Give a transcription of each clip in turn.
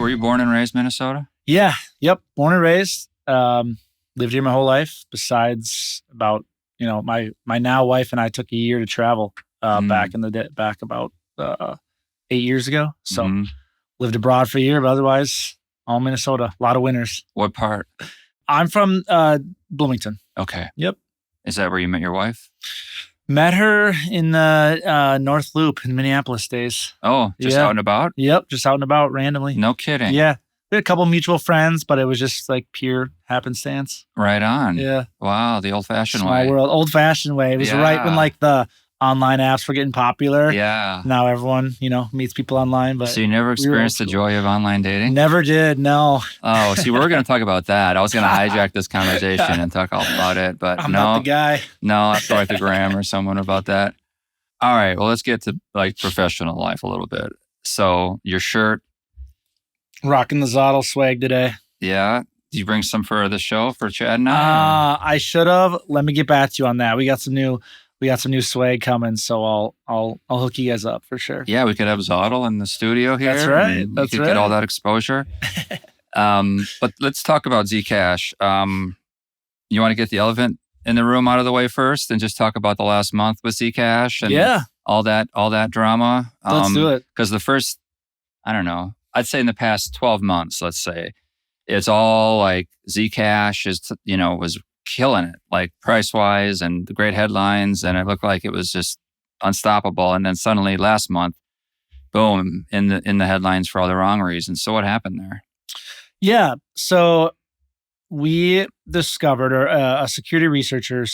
were you born and raised Minnesota? Yeah. Yep. Born and raised. Lived here my whole life. Besides about, my now wife and I took a year to travel back about 8 years ago. So lived abroad for a year, but otherwise all Minnesota. A lot of winters. What part? I'm from Bloomington. Okay. Yep. Is that where you met your wife? Met her in the North Loop in Minneapolis days. Oh, just out and about? Yep, just out and about randomly. No kidding. Yeah. We had a couple mutual friends, but it was just like pure happenstance. Right on. Yeah. Wow, the old-fashioned way. Small world, old-fashioned way. It was right when like the online apps were getting popular. Yeah. Now everyone, meets people online. But so you never experienced the joy of online dating? Never did, no. Oh, see, we're going to talk about that. I was going to hijack this conversation and talk all about it, but I'm not the guy. No, I'll have to write to Graham or someone about that. All right, well, let's get to like professional life a little bit. So your shirt. Rocking the ZODL swag today. Yeah. Did you bring some for the show for Chad and I? I should have. Let me get back to you on that. We got some new swag coming, so I'll hook you guys up for sure. Yeah, we could have ZODL in the studio here. That's right. We could get all that exposure. But let's talk about Zcash. You want to get the elephant in the room out of the way first and just talk about the last month with Zcash and all that drama? Let's do it. Because the first, I don't know, I'd say in the past 12 months, let's say, it's all like Zcash was killing it, like price-wise and the great headlines, and it looked like it was just unstoppable. And then suddenly last month, boom, in the headlines for all the wrong reasons. So what happened there? Yeah, so we discovered a security researcher,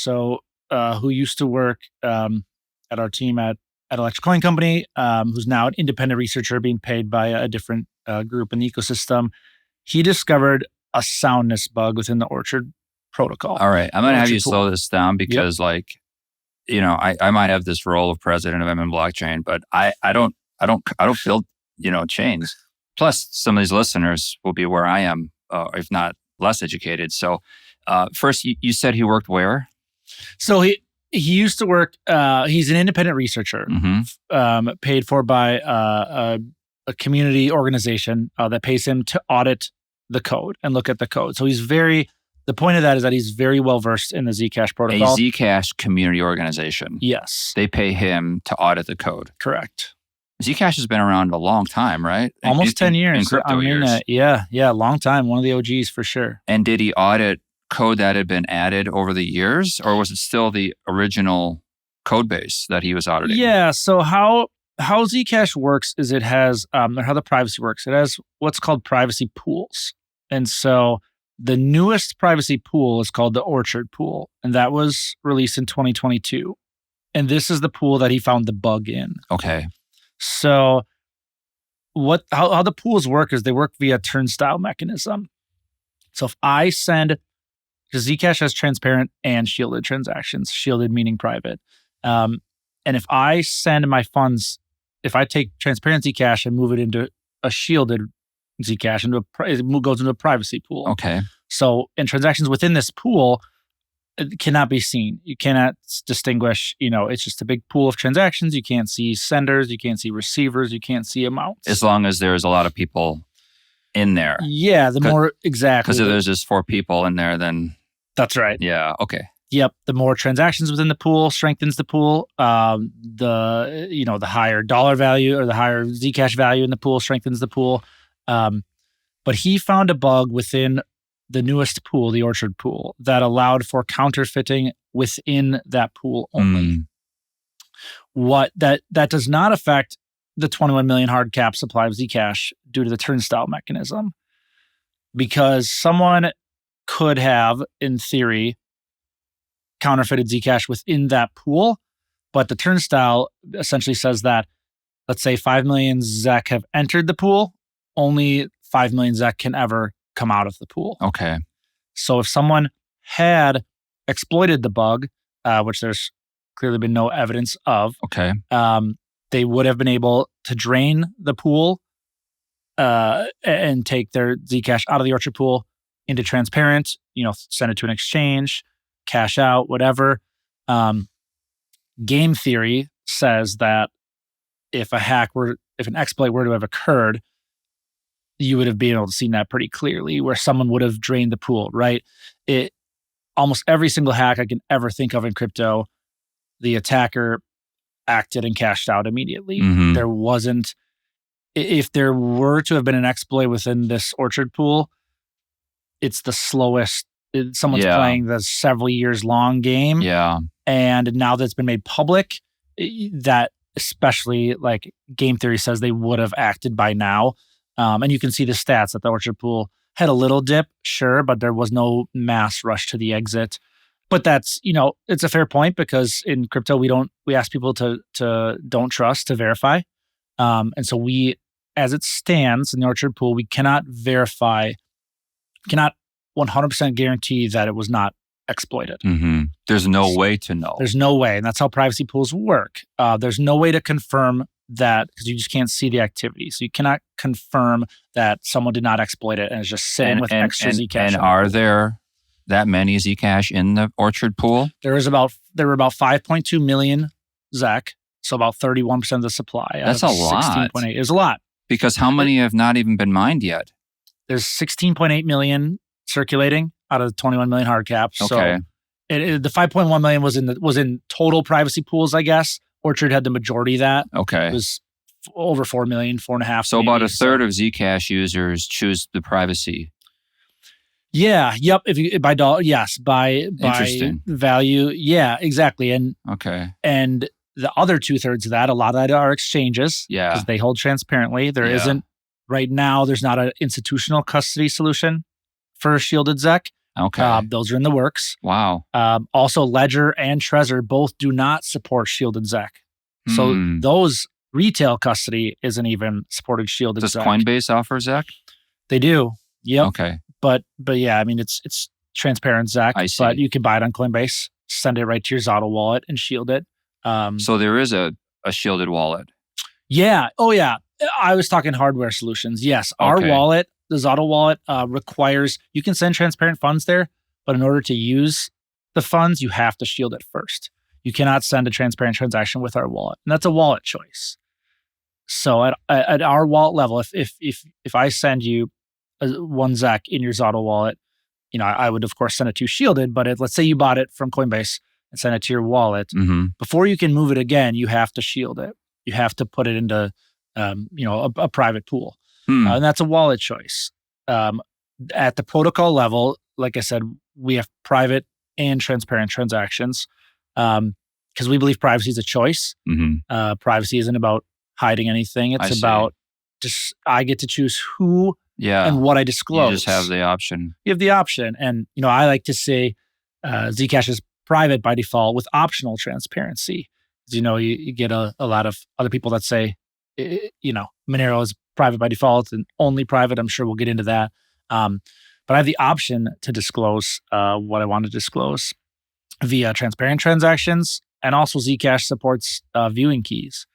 who used to work at our team at Electric Coin Company, who's now an independent researcher being paid by a different group in the ecosystem. He discovered a soundness bug within the Orchard protocol. All right, I'm going to have you slow this down because, I might have this role of president of MNblockchain, but I don't feel chains. Plus, some of these listeners will be where I am, if not less educated. So, first, you said he worked where? So he used to work. He's an independent researcher, paid for by a community organization that pays him to audit the code and look at the code. So the point of that is that he's very well versed in the Zcash protocol. A Zcash community organization. Yes. They pay him to audit the code. Correct. Zcash has been around a long time, right? Almost 10 years. In crypto years. Yeah, long time. One of the OGs for sure. And did he audit code that had been added over the years, or was it still the original code base that he was auditing? Yeah. So how Zcash works is it has, or how the privacy works, it has what's called privacy pools. And so the newest privacy pool is called the Orchard pool, and that was released in 2022. And this is the pool that he found the bug in. Okay. So how the pools work is they work via turnstile mechanism. So if I send, because Zcash has transparent and shielded transactions, shielded meaning private. And if I send my funds, if I take transparent Zcash and move it into a shielded Zcash, it goes into a privacy pool. Okay. So in transactions within this pool, it cannot be seen. You cannot distinguish, it's just a big pool of transactions. You can't see senders, you can't see receivers, you can't see amounts. As long as there's a lot of people in there. Yeah, exactly. Because if there's just 4 people in there, then... That's right. Yeah, okay. Yep. The more transactions within the pool strengthens the pool. The higher dollar value or the higher Zcash value in the pool strengthens the pool. But he found a bug within the newest pool, the Orchard pool, that allowed for counterfeiting within that pool only. That does not affect the 21 million hard cap supply of Zcash due to the turnstile mechanism, because someone could have, in theory, counterfeited Zcash within that pool, but the turnstile essentially says that, let's say 5 million ZEC have entered the pool, only 5 million ZEC can ever come out of the pool. Okay. So if someone had exploited the bug, which there's clearly been no evidence of, okay, they would have been able to drain the pool and take their Zcash out of the Orchard pool into transparent, send it to an exchange, cash out, whatever. Game theory says that if an exploit were to have occurred, you would have been able to see that pretty clearly, where someone would have drained the pool, right? Almost every single hack I can ever think of in crypto, the attacker acted and cashed out immediately. Mhm. There wasn't, if there were to have been an exploit within this orchard pool, it's the slowest. Someone's Yeah. playing the several years long game. Yeah. And now that it's been made public, that especially like game theory says they would have acted by now. And you can see the stats that the orchard pool had a little dip, sure, but there was no mass rush to the exit. But that's, it's a fair point, because in crypto we ask people to don't trust, to verify. And so we, as it stands in the orchard pool, we cannot 100% guarantee that it was not exploited. Mm-hmm. There's no way to know. There's no way. And that's how privacy pools work. There's no way to confirm that, because you just can't see the activity. So you cannot confirm that someone did not exploit it and is just sitting with extra Zcash. And are there that many Zcash in the orchard pool? There were about 5.2 million ZEC, so about 31% of the supply. That's a lot. 16.8. It was a lot. Because how many have not even been mined yet? There's 16.8 million circulating out of the 21 million hard caps. Okay. So the 5.1 million was in total privacy pools, I guess. Orchard had the majority of that. Okay. It was over 4 million, 4.5. So maybe, about a third of Zcash users choose the privacy. Yeah. Yep. If you by dollar, yes. By value, yeah, exactly. And and the other 2/3 of that, a lot of that are exchanges. Yeah. Because they hold transparently. There isn't right now. There's not an institutional custody solution for shielded ZEC. Okay. Those are in the works. Wow. Also, Ledger and Trezor both do not support shielded ZEC. So those retail custody isn't even supported shielded ZEC. Does Coinbase offer ZEC? They do. Yep. Okay. But yeah, I mean, it's transparent ZEC. I see. But you can buy it on Coinbase, send it right to your ZODL wallet, and shield it. So there is a shielded wallet. Yeah. Oh, yeah. I was talking hardware solutions. Yes. Our wallet, the ZODL wallet, requires, you can send transparent funds there, but in order to use the funds, you have to shield it first. You cannot send a transparent transaction with our wallet. And that's a wallet choice. So at our wallet level, if I send you 1 ZEC in your ZODL wallet, I would of course send it to you shielded, but let's say you bought it from Coinbase and send it to your wallet. Mm-hmm. Before you can move it again, you have to shield it. You have to put it into a private pool. And that's a wallet choice. At the protocol level, like I said, we have private and transparent transactions because we believe privacy is a choice. Mm-hmm. Privacy isn't about hiding anything. It's about just, I get to choose who and what I disclose. You just have the option. You have the option. And, I like to say Zcash is private by default with optional transparency. You get a lot of other people that say, Monero is private by default and only private. I'm sure we'll get into that. But I have the option to disclose what I want to disclose via transparent transactions. And also Zcash supports viewing keys.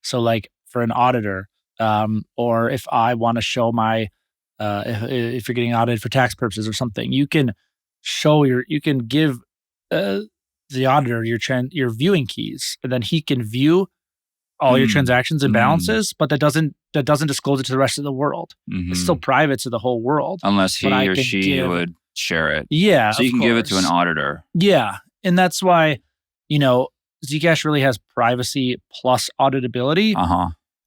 So like for an auditor, or if I want to show my, if you're getting audited for tax purposes or something, you can give the auditor your viewing keys, and then he can view all your transactions and balances, but that doesn't disclose it to the rest of the world. Mm-hmm. It's still private to the whole world. Unless he or she would share it. Yeah. So you can give it to an auditor. Yeah. And that's why, Zcash really has privacy plus auditability,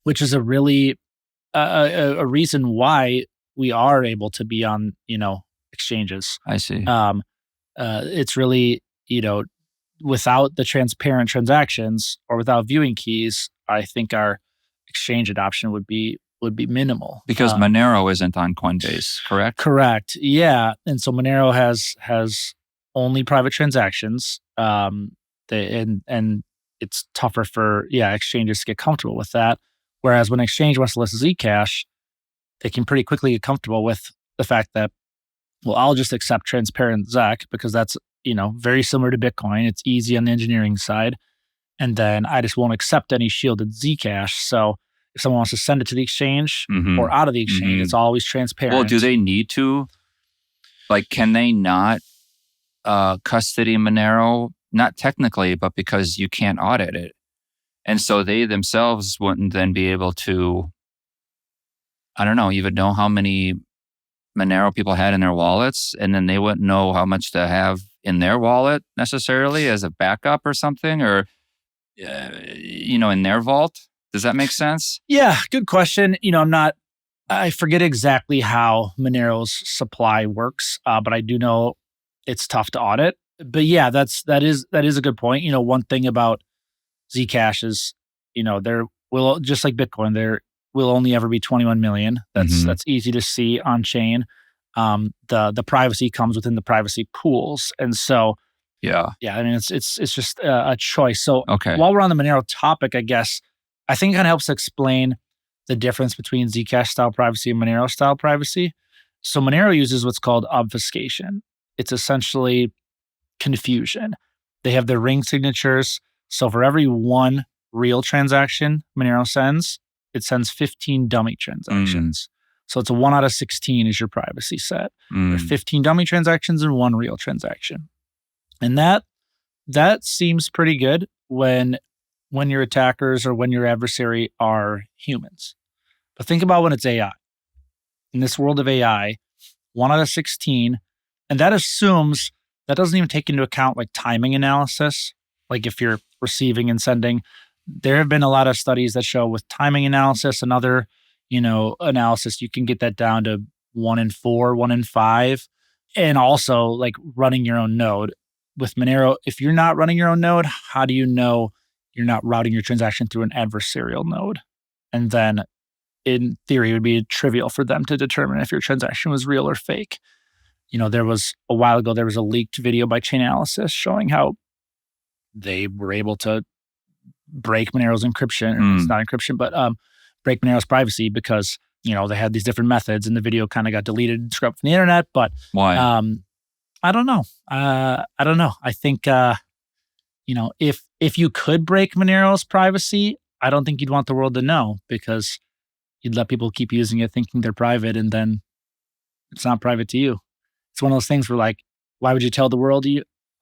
which is a really a reason why we are able to be on, exchanges. I see. It's really, without the transparent transactions or without viewing keys, I think our exchange adoption would be minimal. Because Monero isn't on Coinbase, correct? Correct. Yeah. And so Monero has only private transactions. And it's tougher for exchanges to get comfortable with that. Whereas when an exchange wants to list Zcash, they can pretty quickly get comfortable with the fact that, well, I'll just accept transparent ZEC because that's very similar to Bitcoin. It's easy on the engineering side. And then I just won't accept any shielded Zcash. So if someone wants to send it to the exchange or out of the exchange, it's always transparent. Well, do they need to? Like, can they not custody Monero? Not technically, but because you can't audit it. And so they themselves wouldn't then be able to I don't know, even know how many Monero people had in their wallets, and then they wouldn't know how much to have in their wallet necessarily as a backup or something, or in their vault. Does that make sense? Yeah, good question. I forget exactly how Monero's supply works, but I do know it's tough to audit. But yeah, that is a good point. One thing about Zcash is, there will, just like Bitcoin, there will only ever be 21 million. That's easy to see on chain. The privacy comes within the privacy pools, and so yeah. I mean it's just a choice. So Okay. while we're on the Monero topic, I guess I think it kind of helps explain the difference between Zcash style privacy and Monero style privacy. So Monero uses what's called obfuscation. It's essentially confusion. They have their ring signatures. So for every one real transaction Monero sends, it sends 15 dummy transactions. So it's a 1 out of 16 is your privacy set. There are 15 dummy transactions and 1 real transaction. And that seems pretty good when your attackers or when your adversary are humans. But think about when it's AI. In this world of AI, 1 out of 16, and that doesn't even take into account like timing analysis. Like if you're receiving and sending, there have been a lot of studies that show with timing analysis and other, analysis, you can get that down to 1 in 4, 1 in 5. And also like running your own node. With Monero, if you're not running your own node, how do you know you're not routing your transaction through an adversarial node? And then in theory, it would be trivial for them to determine if your transaction was real or fake. There was a while ago, there was a leaked video by Chainalysis showing how they were able to break Monero's encryption. It's not encryption, but break Monero's privacy because, they had these different methods and the video kind of got deleted and scrubbed from the internet. But why? I don't know. I think, if you could break Monero's privacy, I don't think you'd want the world to know because you'd let people keep using it thinking they're private and then it's not private to you. It's one of those things where like, why would you tell the world?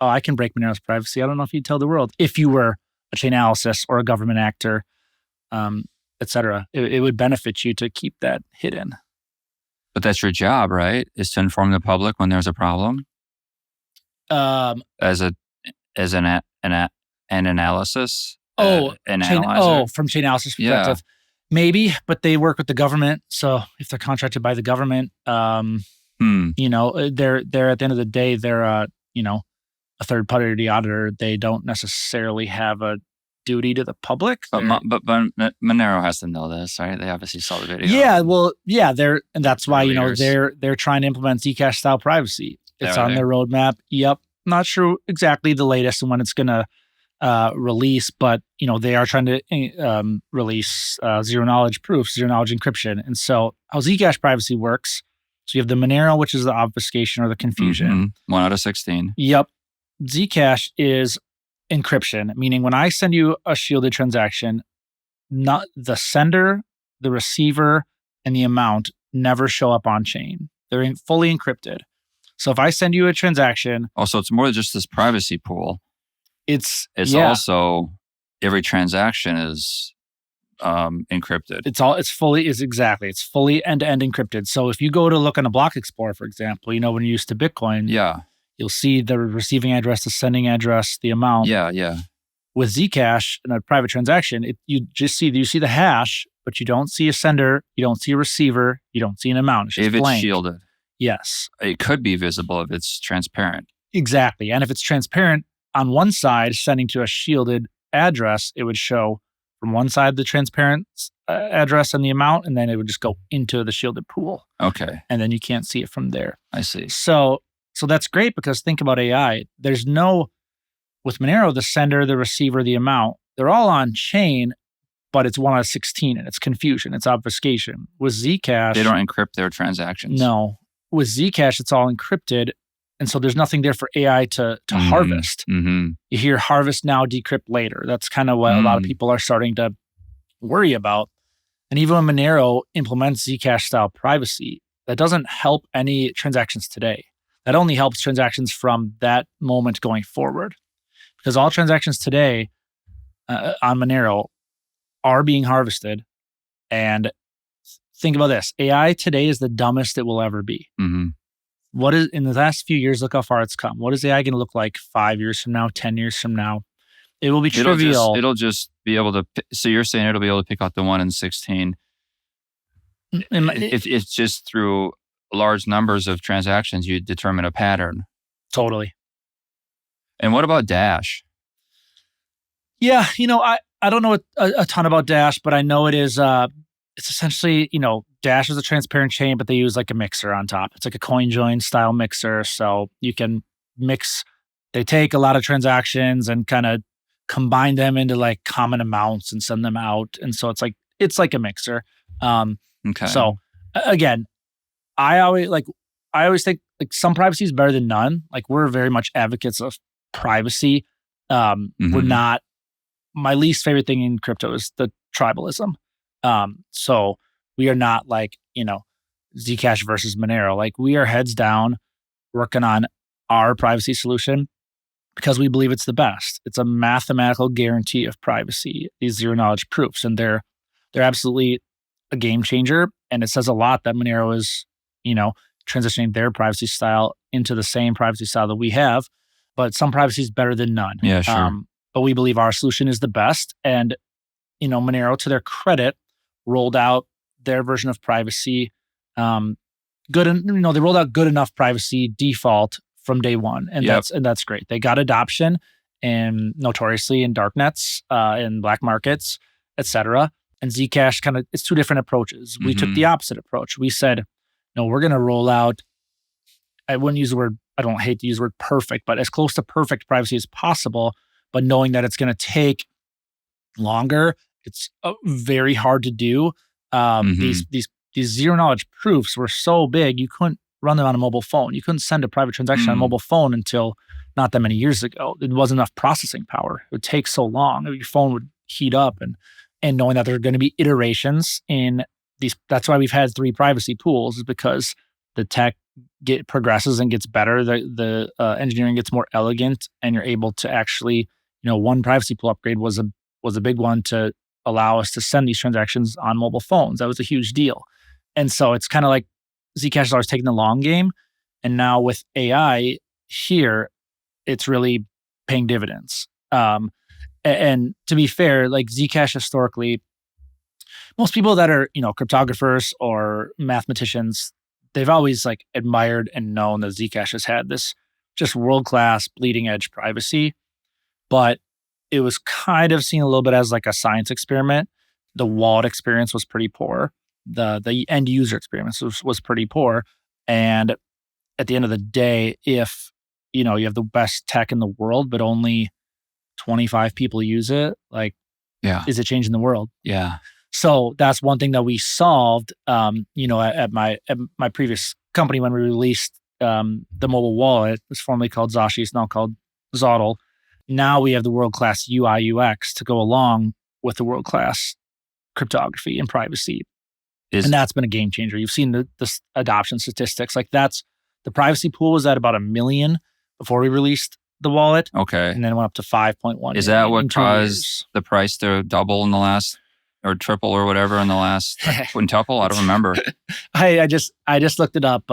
I can break Monero's privacy. I don't know if you'd tell the world. If you were a Chainalysis or a government actor, et cetera, it would benefit you to keep that hidden. But that's your job, right? Is to inform the public when there's a problem? As an analysis? An analyzer? From Chainalysis perspective. Maybe, but they work with the government. So if they're contracted by the government, they're at the end of the day, they're a third party auditor. They don't necessarily have a duty to the public. But Monero has to know this, right? They obviously saw the video. Yeah, well, yeah, and that's why they're trying to implement Zcash style privacy. It's on their roadmap. Yep, not sure exactly the latest and when it's gonna release, but they are trying to release zero knowledge proofs, zero knowledge encryption. And so how Zcash privacy works, so you have the Monero, which is the obfuscation or the confusion. 1 out of 16. Yep. Zcash is encryption, meaning when I send you a shielded transaction, not the sender, the receiver, and the amount never show up on chain. They're fully encrypted. So if I send you a transaction, so it's more than just this privacy pool. It's also every transaction is encrypted. It's fully end-to-end encrypted. So if you go to look on a block explorer, for example, when you're used to Bitcoin, you'll see the receiving address, the sending address, the amount. Yeah. With Zcash in a private transaction, you see the hash, but you don't see a sender, you don't see a receiver, you don't see an amount. It's just if it's blank. Shielded. Yes. It could be visible if it's transparent. Exactly. And if it's transparent, on one side, sending to a shielded address, it would show from one side the transparent address and the amount, and then it would just go into the shielded pool. Okay. And then you can't see it from there. I see. So that's great because think about AI. There's with Monero, the sender, the receiver, the amount, they're all on chain, but it's 1 out of 16 and it's confusion, it's obfuscation. With Zcash, they don't encrypt their transactions. No. With Zcash, it's all encrypted. And so there's nothing there for AI to harvest. You hear harvest now, decrypt later. That's kind of what a lot of people are starting to worry about. And even when Monero implements Zcash style privacy, that doesn't help any transactions today. That only helps transactions from that moment going forward. Because all transactions today on Monero are being harvested. And think about this. AI today is the dumbest it will ever be. Mm-hmm. What is in the last few years, look how far it's come. What is AI going to look like 5 years from now, 10 years from now? It will be trivial. It'll just be able to. So you're saying it'll be able to pick out the 1 in 16. If it's just through large numbers of transactions, you determine a pattern. Totally. And what about Dash? Yeah, I don't know a ton about Dash, but I know it is. It's essentially, Dash is a transparent chain, but they use like a mixer on top. It's like a CoinJoin style mixer, so you can mix. They take a lot of transactions and kind of combine them into like common amounts and send them out, and so it's like a mixer. Okay. So again, I always think like some privacy is better than none. Like we're very much advocates of privacy. We're not. My least favorite thing in crypto is the tribalism. So we are not like, Zcash versus Monero. Like we are heads down working on our privacy solution because we believe it's the best. It's a mathematical guarantee of privacy, these zero knowledge proofs. And they're absolutely a game changer. And it says a lot that Monero is, transitioning their privacy style into the same privacy style that we have. But some privacy is better than none. Yeah, sure. But we believe our solution is the best. And, Monero, to their credit, rolled out their version of privacy. They rolled out good enough privacy default from day one. And that's great. They got adoption and notoriously in darknets, in black markets, et cetera. And Zcash it's two different approaches. We took the opposite approach. We said, no, we're going to roll out, I wouldn't use the word, I don't hate to use the word perfect, but as close to perfect privacy as possible, but knowing that it's going to take longer. It's very hard to do. These zero knowledge proofs were so big, you couldn't run them on a mobile phone. You couldn't send a private transaction on a mobile phone until not that many years ago. There wasn't enough processing power. It would take so long. Your phone would heat up, and knowing that there are going to be iterations in these. That's why we've had 3 privacy pools, is because the tech progresses and gets better. The engineering gets more elegant, and you're able to actually, one privacy pool upgrade was a big one to allow us to send these transactions on mobile phones. That was a huge deal. And so it's kind of like Zcash is always taking the long game. And now with AI here, it's really paying dividends. And to be fair, like Zcash historically, most people that are, cryptographers or mathematicians, they've always like admired and known that Zcash has had this just world-class bleeding edge privacy. But it was kind of seen a little bit as like a science experiment. The wallet experience was pretty poor. The end user experience was pretty poor. And at the end of the day, if you have the best tech in the world, but only 25 people use it, like, is it changing the world? Yeah. So that's one thing that we solved. At my previous company when we released the mobile wallet, it was formerly called Zcash, it's now called ZODL. Now we have the world-class UI UX to go along with the world-class cryptography and privacy. And that's been a game changer. You've seen the adoption statistics. Like the privacy pool was at about 1 million before we released the wallet. Okay. And then it went up to 5.1. Is that what caused the price to double in the last, or triple or whatever in the last quintuple? I don't remember. I just looked it up.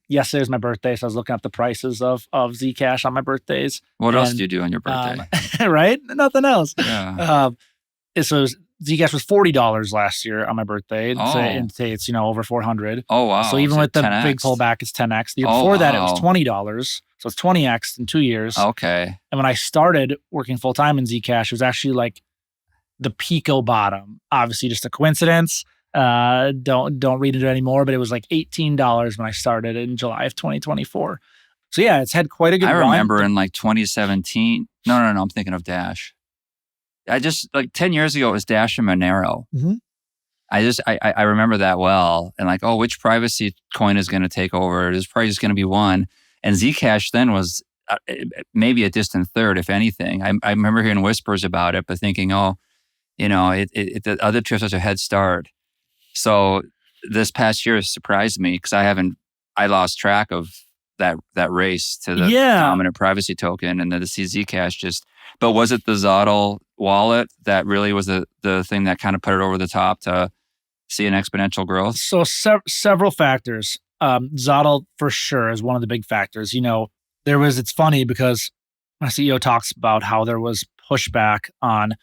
Yesterday was my birthday, so I was looking up the prices of Zcash on my birthdays. What else do you do on your birthday? Right? Nothing else. Yeah. So Zcash was $40 last year on my birthday. Oh. And today it's over $400. Oh wow! So even with the 10x? big pullback, it's 10x. The year before that, it was $20. So it's 20x in 2 years. Okay. And when I started working full time in Zcash, it was actually like the Pico bottom. Obviously, just a coincidence. Don't read into it anymore. But it was like $18 when I started in July of 2024. So yeah, it's had quite a good run. I remember in like 2017. No, I'm thinking of Dash. I just like 10 years ago, it was Dash and Monero. Mm-hmm. I remember that well. And like, oh, which privacy coin is going to take over? There's probably just going to be one. And Zcash then was maybe a distant third, if anything. I remember hearing whispers about it, but thinking, oh, the other two have such a head start. So this past year surprised me because I lost track of that race to the dominant privacy token, and then to see Zcash just. But was it the ZODL wallet that really was the thing that kind of put it over the top to see an exponential growth? So several factors. ZODL for sure is one of the big factors. It's funny because my CEO talks about how there was pushback on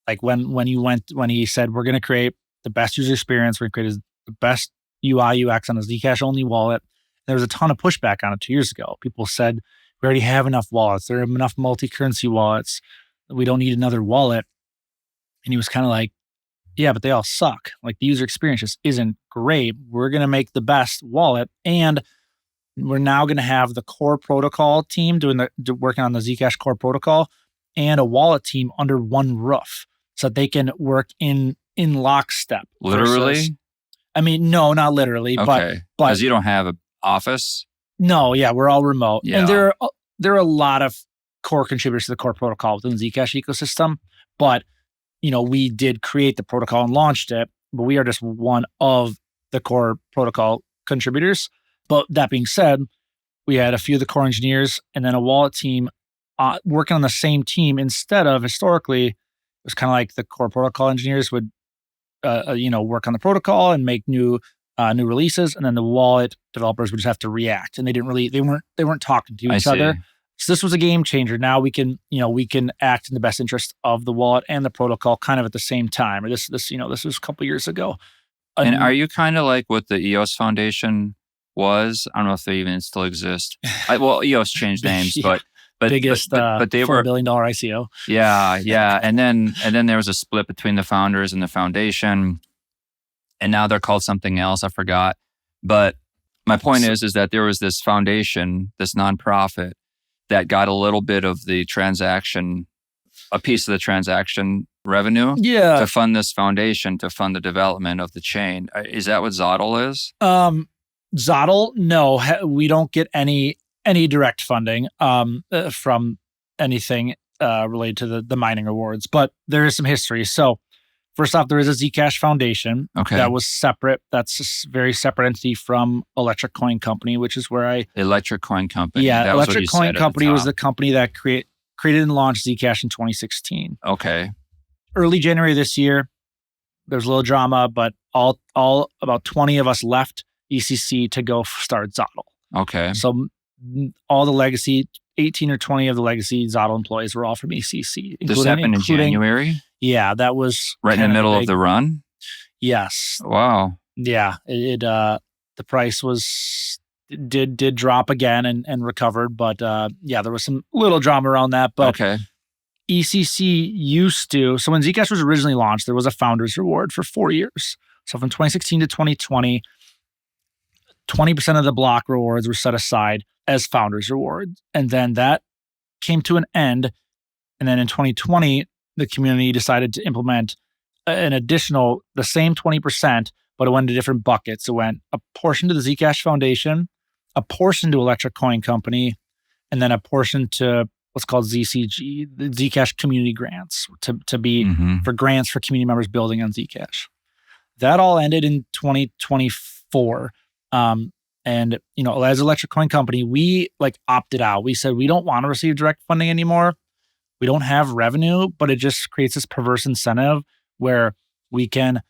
like when he said, we're going to create the best user experience, we're going to create the best UI UX on a Zcash only wallet. There was a ton of pushback on it 2 years ago. People said, we already have enough wallets. There are enough multi-currency wallets. We don't need another wallet. And he was kind of like, yeah, but they all suck. Like the user experience just isn't great. We're going to make the best wallet. And we're now going to have the core protocol team working on the Zcash core protocol and a wallet team under one roof so that they can work in lockstep. Literally? I mean, no, not literally, okay. but because you don't have an office? No, yeah, we're all remote. Yeah. And there are a lot of core contributors to the core protocol within the Zcash ecosystem, but we did create the protocol and launched it, but we are just one of the core protocol contributors. But that being said, we had a few of the core engineers and then a wallet team working on the same team instead of historically, it was kind of like the core protocol engineers would, work on the protocol and make new releases, and then the wallet developers would just have to react, and they weren't talking to each other. So this was a game changer. Now we can act in the best interest of the wallet and the protocol kind of at the same time. Or this was a couple years ago. And are you kind of like what the EOS Foundation was? I don't know if they even still exist. EOS changed names, yeah. but biggest but they were $4 billion ICO. Yeah. And then there was a split between the founders and the foundation. And now they're called something else. I forgot. But my point is that there was this foundation, this nonprofit that got a little bit of the transaction, a piece of the transaction revenue to fund this foundation, to fund the development of the chain. Is that what ZODL is? ZODL, no, we don't get any direct funding from anything related to the mining awards, but there is some history. So first off, there is a Zcash Foundation that was separate. That's a very separate entity from Electric Coin Company, which is where Electric Coin Company. Yeah, Electric Coin Company was the company that created and launched Zcash in 2016. Okay. Early January this year, there's a little drama, but all about 20 of us left ECC to go start ZODL. Okay. So all the legacy, 18 or 20 of the legacy ZODL employees were all from ECC. This happened in January? Yeah, that was right in the middle of the run? Yes. Wow. Yeah. The price did drop again and recovered, but there was some little drama around that. But okay. ECC used to, so when Zcash was originally launched, there was a founder's reward for 4 years. So from 2016 to 2020, 20% of the block rewards were set aside as founder's reward. And then that came to an end. And then in 2020, the community decided to implement the same 20%, but it went into different buckets. It went a portion to the Zcash Foundation, a portion to Electric Coin Company, and then a portion to what's called ZCG, the Zcash Community Grants, to be for grants for community members building on Zcash. That all ended in 2024. And as Electric Coin Company, we opted out. We said we don't want to receive direct funding anymore. We don't have revenue, but it just creates this perverse incentive where we can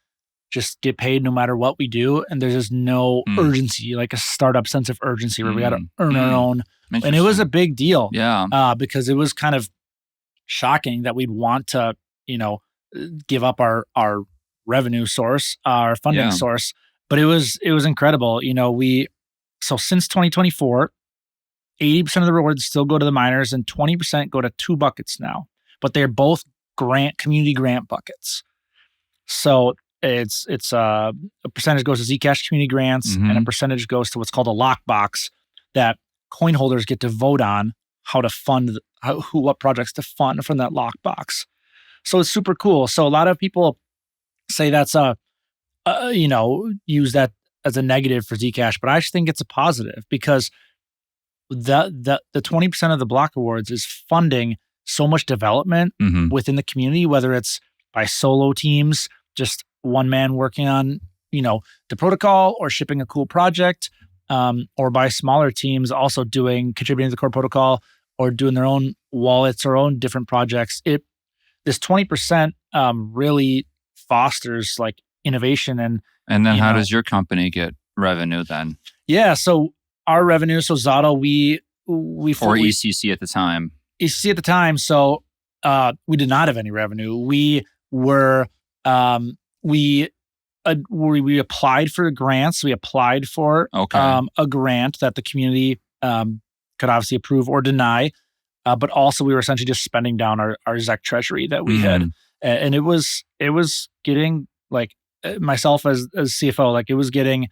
just get paid no matter what we do. And there's just no urgency, like a startup sense of urgency where we got to earn our own. And it was a big deal. Yeah. Because it was kind of shocking that we'd want to, give up our revenue source, our funding source. But it was incredible. So since 2024, 80% of the rewards still go to the miners and 20% go to two buckets now, but they're both community grant buckets. So it's a percentage goes to Zcash community grants and a percentage goes to what's called a lockbox that coin holders get to vote on how to fund, what projects to fund from that lockbox. So it's super cool. So a lot of people say that's use that as a negative for Zcash, but I actually think it's a positive because the 20% of the block rewards is funding so much development within the community, whether it's by solo teams, just one man working on, the protocol or shipping a cool project, or by smaller teams also contributing to the core protocol or doing their own wallets or own different projects. This 20% really fosters innovation And then You how know. does your company get revenue then? Yeah. So our revenue, so ZODL, we Or ECC at the time? ECC at the time. So we did not have any revenue. We were we applied for grants. We applied for a grant that the community could obviously approve or deny. But also we were essentially just spending down our ZEC treasury that we had. And it was getting like, myself as CFO, like it was getting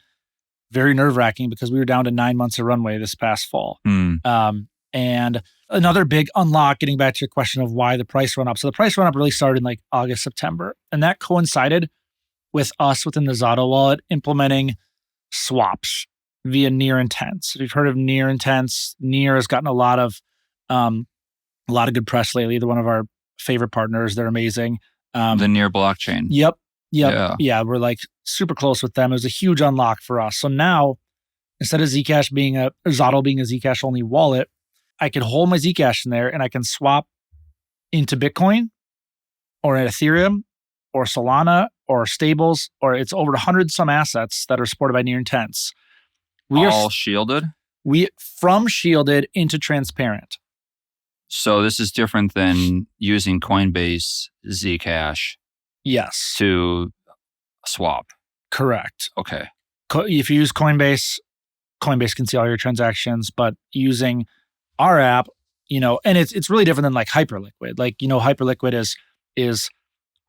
very nerve-wracking because we were down to 9 months of runway this past fall. And another big unlock, getting back to your question of why the price run up. So the price run up really started in like August, September. And that coincided with us within the ZODL wallet implementing swaps via Near Intense. If you've heard of Near Intense, Near has gotten a lot of good press lately. They're one of our favorite partners. They're amazing. The Near blockchain. Yep. Yeah. We're like super close with them. It was a huge unlock for us. So now, instead of ZODL being a Zcash only wallet, I can hold my Zcash in there and I can swap into Bitcoin or Ethereum or Solana or stables, or it's over 100 some assets that are supported by Near Intense. We all shielded? From shielded into transparent. So this is different than using Coinbase Zcash. Yes. To swap. Correct. Okay. If you use Coinbase can see all your transactions, but using our app, and it's really different than like Hyperliquid. Like, Hyperliquid is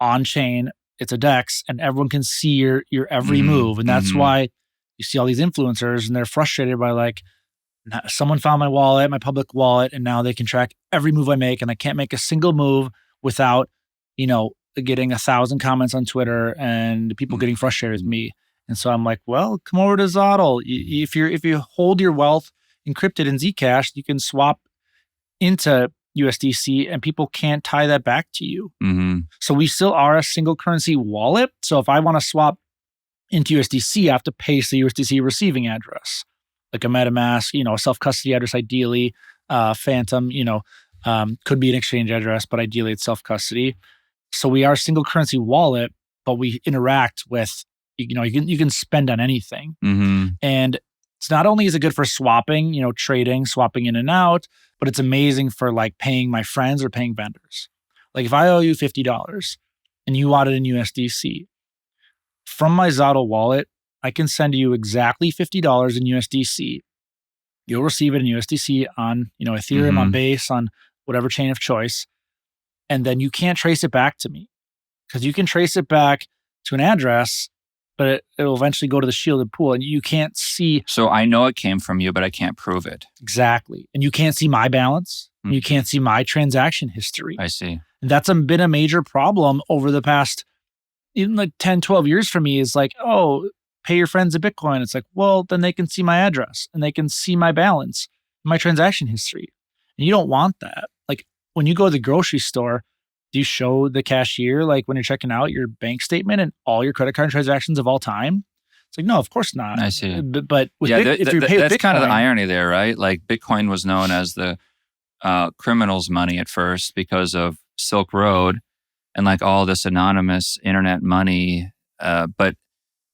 on chain, it's a DEX, and everyone can see your every move. And that's why you see all these influencers and they're frustrated by like, someone found my wallet, my public wallet, and now they can track every move I make, and I can't make a single move without, getting 1,000 comments on Twitter and people getting frustrated with me. And so I'm like, well, come over to ZODL. If you hold your wealth encrypted in Zcash, you can swap into USDC and people can't tie that back to you. So we still are a single currency wallet. So if I want to swap into USDC, I have to paste the USDC receiving address, like a MetaMask, a self-custody address, ideally, Phantom, could be an exchange address, but ideally it's self-custody. So we are a single currency wallet, but we interact with, you can spend on anything. And it's not only is it good for swapping, trading, swapping in and out, but it's amazing for like paying my friends or paying vendors. Like if I owe you $50 and you want it in USDC, from my ZODL wallet, I can send you exactly $50 in USDC. You'll receive it in USDC on, Ethereum, on Base, on whatever chain of choice. And then you can't trace it back to me, because you can trace it back to an address, but it'll eventually go to the shielded pool and you can't see. So I know it came from you, but I can't prove it. Exactly. And you can't see my balance. You can't see my transaction history. I see. And that's been a major problem over the past, even like 10, 12 years for me, is like, oh, pay your friends a Bitcoin. It's like, well, then they can see my address and they can see my balance, my transaction history. And you don't want that. Like when you go to the grocery store, do you show the cashier, like when you're checking out, your bank statement and all your credit card transactions of all time? It's like, no, of course not. I see. But with if you pay with that's Bitcoin, kind of the irony there, right? Like Bitcoin was known as the criminals' money at first because of Silk Road and like all this anonymous internet money. But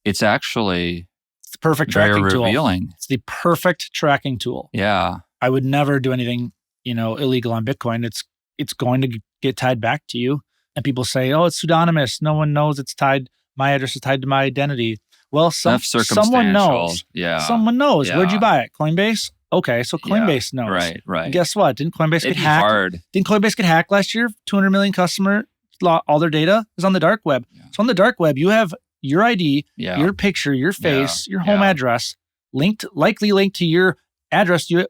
it's actually the perfect very tracking tool. revealing. It's the perfect tracking tool. Yeah. I would never do anything, illegal on Bitcoin. It's going to get tied back to you. And people say, oh, it's pseudonymous. No one knows it's tied. My address is tied to my identity. Well, someone knows. Yeah. Someone knows. Yeah. Where'd you buy it? Coinbase? Okay, so Coinbase knows. Right. And guess what? Didn't Coinbase It'd get hacked? Hard. Didn't Coinbase get hacked last year? 200 million customer, all their data is on the dark web. Yeah. So on the dark web, you have your ID, your picture, your face, your home address, likely linked to your address you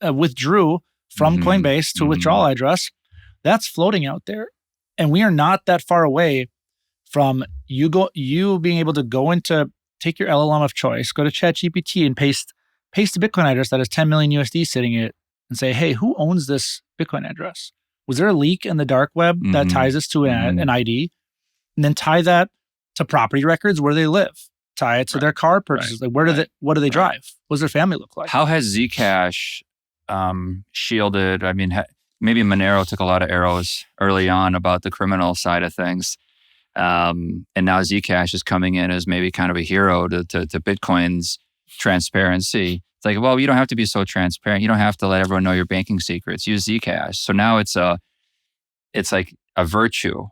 withdrew from Coinbase to withdrawal address. That's floating out there. And we are not that far away from you being able to take your LLM of choice, go to ChatGPT and paste a Bitcoin address that has 10 million USD sitting in it and say, hey, who owns this Bitcoin address? Was there a leak in the dark web that ties us to an ID? And then tie that to property records, where they live. Tie it to their car purchases. Like what do they drive? What does their family look like? How has Zcash shielded? I mean, maybe Monero took a lot of arrows early on about the criminal side of things. And now Zcash is coming in as maybe kind of a hero to Bitcoin's transparency. It's like, well, you don't have to be so transparent. You don't have to let everyone know your banking secrets. Use Zcash. So now it's like a virtue,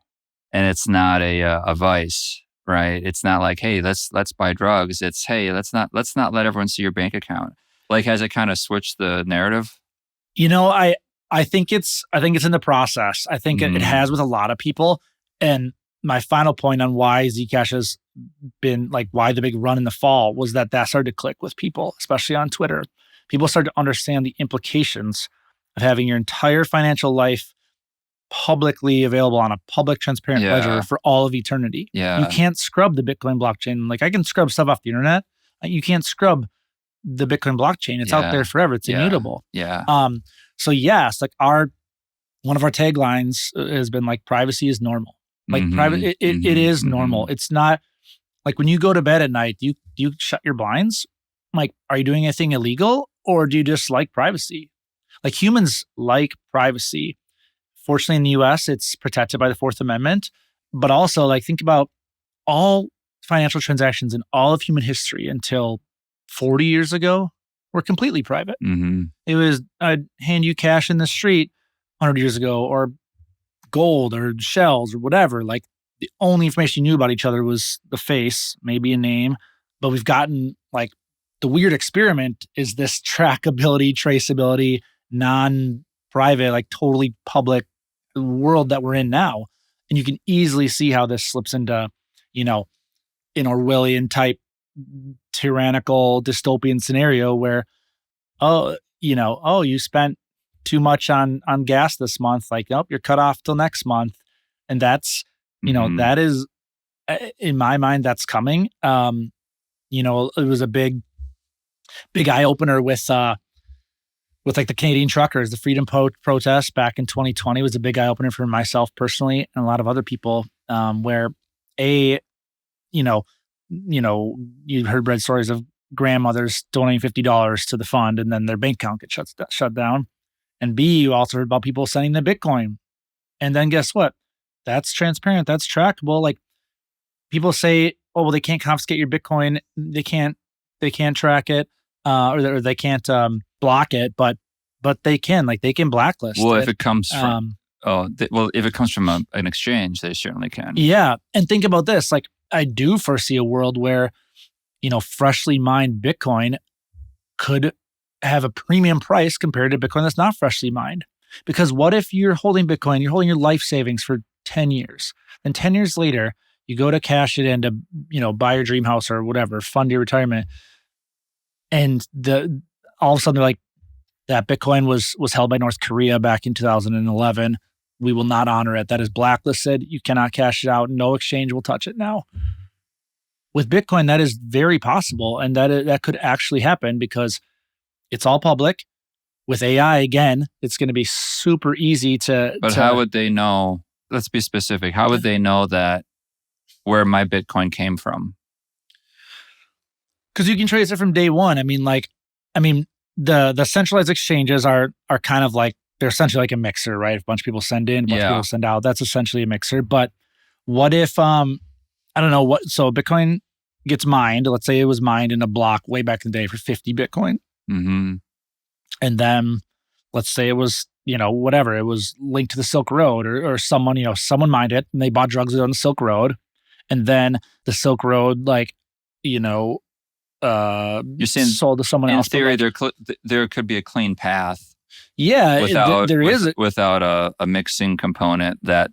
and it's not a vice, right? It's not like, hey, let's buy drugs. It's, hey, let's not let everyone see your bank account. Like, has it kind of switched the narrative? I think it's in the process. I think it has with a lot of people. And my final point on why Zcash has been like, why the big run in the fall was that started to click with people, especially on Twitter. People started to understand the implications of having your entire financial life publicly available on a public transparent ledger for all of eternity. Yeah. You can't scrub the Bitcoin blockchain. Like, I can scrub stuff off the internet. You can't scrub the Bitcoin blockchain. It's out there forever. It's immutable. Yeah. So yes, like one of our taglines has been like, privacy is normal. Like it is normal. It's not like when you go to bed at night, do you shut your blinds? Like, are you doing anything illegal, or do you just like privacy? Like, humans like privacy. Fortunately, in the US, it's protected by the Fourth Amendment. But also, like, think about all financial transactions in all of human history until 40 years ago were completely private. It was, I'd hand you cash in the street 100 years ago, or gold or shells or whatever. Like, the only information you knew about each other was the face, maybe a name. But we've gotten, like, the weird experiment is this trackability, traceability, non-private, like totally public world that we're in now. And you can easily see how this slips into, an Orwellian type tyrannical dystopian scenario where, you spent too much on gas this month. Like, nope, you're cut off till next month. And that's, that is, in my mind, that's coming. It was a big eye opener with like the Canadian truckers, the Freedom protest back in 2020 was a big eye opener for myself personally and a lot of other people. Where you've heard read stories of grandmothers donating $50 to the fund, and then their bank account gets shut down. And B, you also heard about people sending them Bitcoin, and then guess what? That's transparent. That's trackable. Like, people say, oh, well, they can't confiscate your Bitcoin. They can't track it, or they can't block it, but they can. Like, they can blacklist. Well, it. if it comes from if it comes from an exchange, they certainly can. Yeah, and think about this. Like, I do foresee a world where, freshly mined Bitcoin could have a premium price compared to Bitcoin that's not freshly mined. Because what if you're holding Bitcoin, you're holding your life savings for 10 years. Then 10 years later, you go to cash it in to, buy your dream house or whatever, fund your retirement. And all of a sudden they're like, that Bitcoin was held by North Korea back in 2011. We will not honor it. That is blacklisted. You cannot cash it out. No exchange will touch it now. With Bitcoin, that is very possible. And that could actually happen because it's all public. With AI, again, it's going to be super easy to... But how would they know? Let's be specific. How would they know that where my Bitcoin came from? Because you can trace it from day one. The centralized exchanges are kind of like, they're essentially like a mixer, right? If a bunch of people send in, a bunch of people send out, that's essentially a mixer. But what if, so Bitcoin gets mined, let's say it was mined in a block way back in the day for 50 Bitcoin. Mm-hmm. And then let's say it was, whatever, it was linked to the Silk Road or someone mined it and they bought drugs on the Silk Road. And then the Silk Road, you're saying sold to someone else. In theory, there could be a clean path. Yeah, without a mixing component that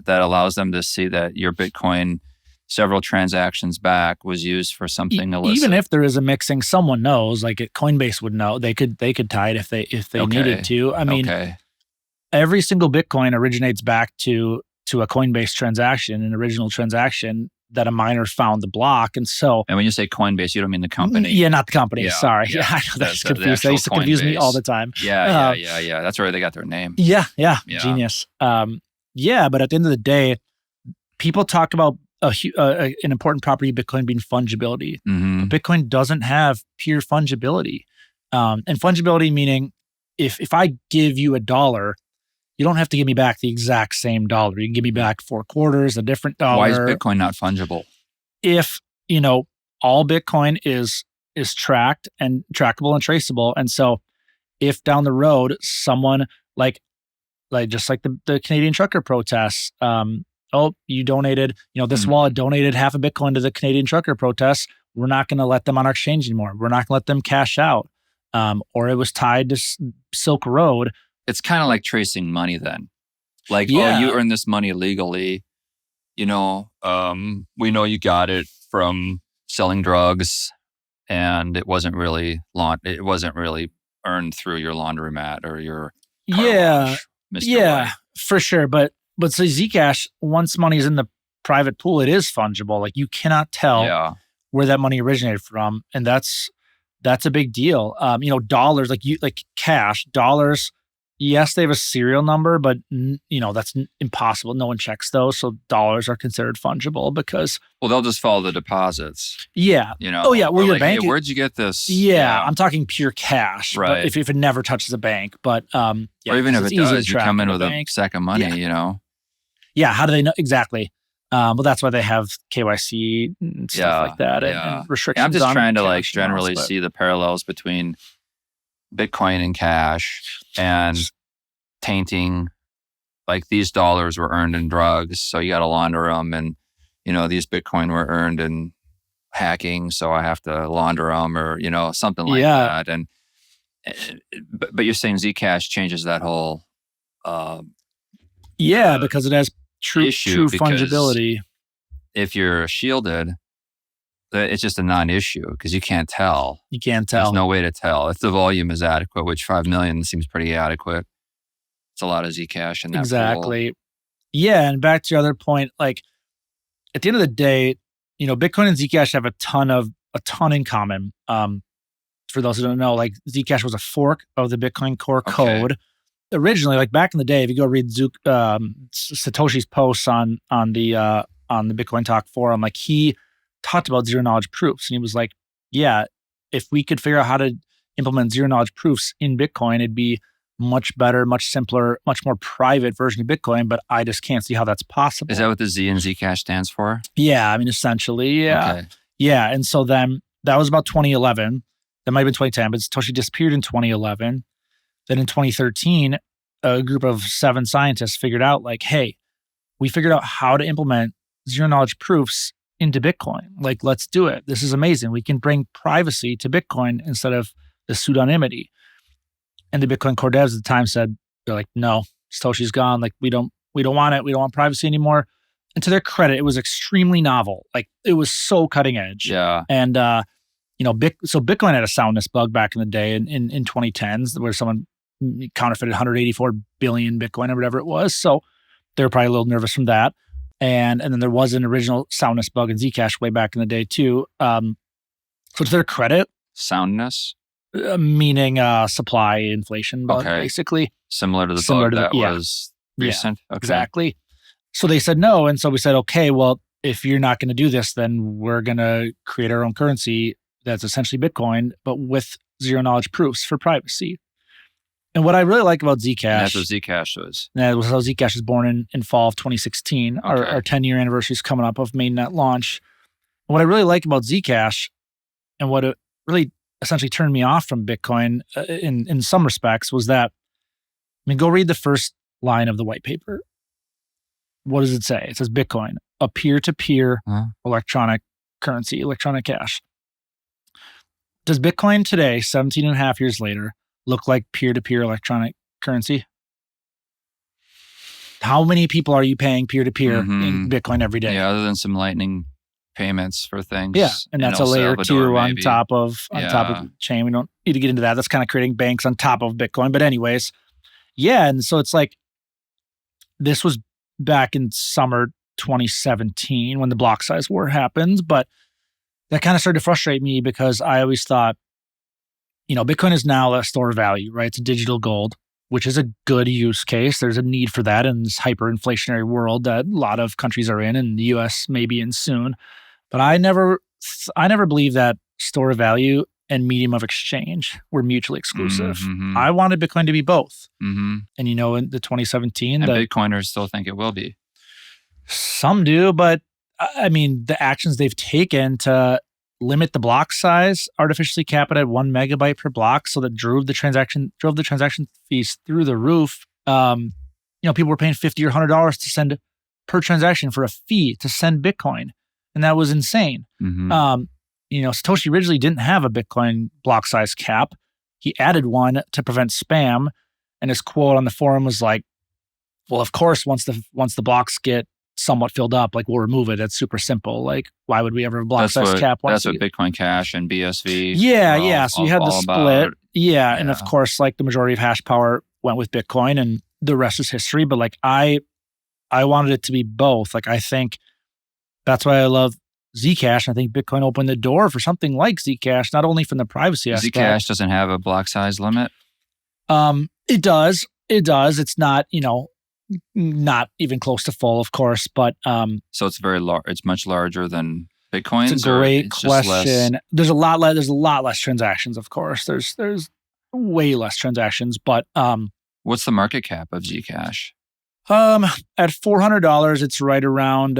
allows them to see that your Bitcoin several transactions back was used for something illicit. Even if there is a mixing, someone knows. Like, Coinbase would know. They could tie it if they needed to. Every single Bitcoin originates back to a Coinbase transaction, an original transaction that a miner found the block. And when you say Coinbase, you don't mean the company. Yeah, not the company. Yeah, sorry. Yeah, I know that's confused. That used to confuse me all the time. Yeah. That's where they got their name. Yeah. Genius. But at the end of the day, people talk about an important property of Bitcoin being fungibility. Mm-hmm. But Bitcoin doesn't have pure fungibility. And fungibility meaning if I give you $1, you don't have to give me back the exact same dollar. You can give me back 4 quarters, a different dollar. Why is Bitcoin not fungible? If, all Bitcoin is tracked and trackable and traceable. And so if down the road, someone like just like the Canadian trucker protests, you donated, this wallet donated half a Bitcoin to the Canadian trucker protests. We're not going to let them on our exchange anymore. We're not going to let them cash out. Or it was tied to Silk Road. It's kind of like tracing money then. Like, Yeah. you earned this money legally. We know you got it from selling drugs, and it wasn't really earned through your laundromat or your car wash, Mr. White. For sure. But so Zcash, once money's in the private pool, it is fungible. Like, you cannot tell where that money originated from, and that's a big deal. Dollars, like cash, dollars. Yes, they have a serial number, but that's impossible. No one checks those, so dollars are considered fungible because they'll just follow the deposits. Yeah. Oh yeah. Where your bank? Hey, where'd you get this? Yeah, I'm talking pure cash. Right. But if it never touches a bank, but or even if it does, you come in with a sack of money. Yeah. How do they know exactly? Well, that's why they have KYC and stuff like that, and restrictions. I'm just trying to generally see the parallels between Bitcoin and cash and tainting. Like, these dollars were earned in drugs, so you got to launder them, and these Bitcoin were earned in hacking, so I have to launder them, or something like that. And but you're saying Zcash changes that whole because it has true fungibility. If you're shielded, it's just a non-issue because you can't tell. You can't tell. There's no way to tell if the volume is adequate, which 5 million seems pretty adequate. It's a lot of Zcash in that exactly. Pool. Yeah, and back to your other point, like, at the end of the day, Bitcoin and Zcash have a ton in common. For those who don't know, like, Zcash was a fork of the Bitcoin core code. Originally, like back in the day, if you go read Satoshi's posts on the Bitcoin Talk forum, like, he talked about zero knowledge proofs, and he was like, yeah, if we could figure out how to implement zero knowledge proofs in Bitcoin, it'd be much better, much simpler, much more private version of Bitcoin, but I just can't see how that's possible. Is that what the Z in Zcash stands for? Yeah, I mean, essentially, yeah. Okay. Yeah, and so then that was about 2011. That might have been 2010, but Satoshi disappeared in 2011. Then in 2013, a group of 7 scientists figured out, like, hey, we figured out how to implement zero knowledge proofs into Bitcoin. Like, let's do it. This is amazing. We can bring privacy to Bitcoin instead of the pseudonymity. And the Bitcoin core devs at the time said, they're like, no, Satoshi's gone. Like, we don't want it. We don't want privacy anymore. And to their credit, it was extremely novel. Like, it was so cutting edge. Yeah. And, so Bitcoin had a soundness bug back in the day in 2010s where someone counterfeited 184 billion Bitcoin or whatever it was. So they were probably a little nervous from that. And then there was an original soundness bug in Zcash way back in the day too. So to their credit, soundness, meaning supply inflation bug, basically similar to the bug that was recent. Yeah, exactly. So they said no, and so we said, okay, well, if you're not going to do this, then we're going to create our own currency that's essentially Bitcoin, but with zero knowledge proofs for privacy. And what I really like about Zcash... And that's what Zcash was. That was how Zcash was born in fall of 2016. Our 10-year anniversary is coming up of mainnet launch. And what I really like about Zcash, and what it really essentially turned me off from Bitcoin in some respects, was that, go read the first line of the white paper. What does it say? It says Bitcoin, a peer-to-peer electronic currency, electronic cash. Does Bitcoin today, 17 and a half years later, look like peer-to-peer electronic currency? How many people are you paying peer-to-peer in Bitcoin every day? Yeah, other than some Lightning payments for things. Yeah, and that's a layer 2 on top of the chain. We don't need to get into that. That's kind of creating banks on top of Bitcoin. But anyways, yeah, and so it's like, this was back in summer 2017 when the block size war happened, but that kind of started to frustrate me because I always thought, Bitcoin is now a store of value, right? It's a digital gold, which is a good use case. There's a need for that in this hyperinflationary world that a lot of countries are in, and the US may be in soon. But I never believed that store of value and medium of exchange were mutually exclusive. Mm-hmm. I wanted Bitcoin to be both. Mm-hmm. And in the 2017, and Bitcoiners still think it will be. Some do, but I mean, the actions they've taken to limit the block size, artificially cap it at 1 megabyte per block, so that drove the transaction fees through the roof. People were paying $50 or $100 to send per transaction for a fee to send Bitcoin, and that was insane. Mm-hmm. Satoshi originally didn't have a Bitcoin block size cap. He added one to prevent spam, and his quote on the forum was like, "Well, of course, once the blocks get somewhat filled up, like we'll remove it. It's super simple. Like, why would we ever have a block size cap?" That's what Bitcoin Cash and BSV. Yeah. So you had the split. Yeah. And of Yeah. course, like the majority of hash power went with Bitcoin, and the rest is history. But like I wanted it to be both. Like I think that's why I love Zcash. I think Bitcoin opened the door for something like Zcash, not only from the privacy aspect. Zcash doesn't have a block size limit. It does. It's not, not even close to full, of course, but So it's very large. It's much larger than Bitcoin's. it's a great question. There's a lot less transactions, of course. There's way less transactions, but What's the market cap of Zcash? at $400, it's right around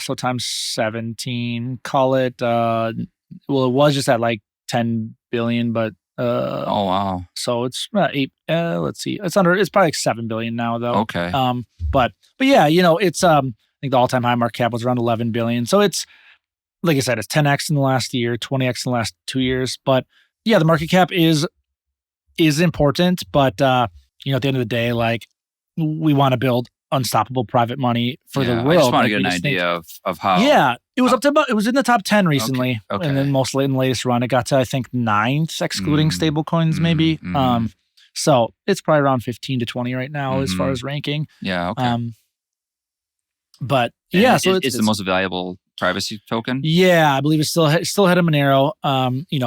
so times 17. Call it it was just at like 10 billion, but Oh wow. so it's 8. Let's see, it's probably like 7 billion now though. Okay. But yeah, it's I think the all-time high market cap was around 11 billion. So it's, like I said, it's 10x in the last year, 20x in the last 2 years. But yeah, the market cap is important. But at the end of the day, like we want to build unstoppable private money for the world. I just want to Like, get an idea of how. Yeah, it was it was in the top 10 recently. Okay. And then in the latest run, it got to, I think, 9th, excluding stable coins, maybe. So it's probably around 15 to 20 right now as far as ranking. Yeah. Okay. But yeah, so it's the most valuable privacy token. Yeah, I believe it's still ahead of Monero.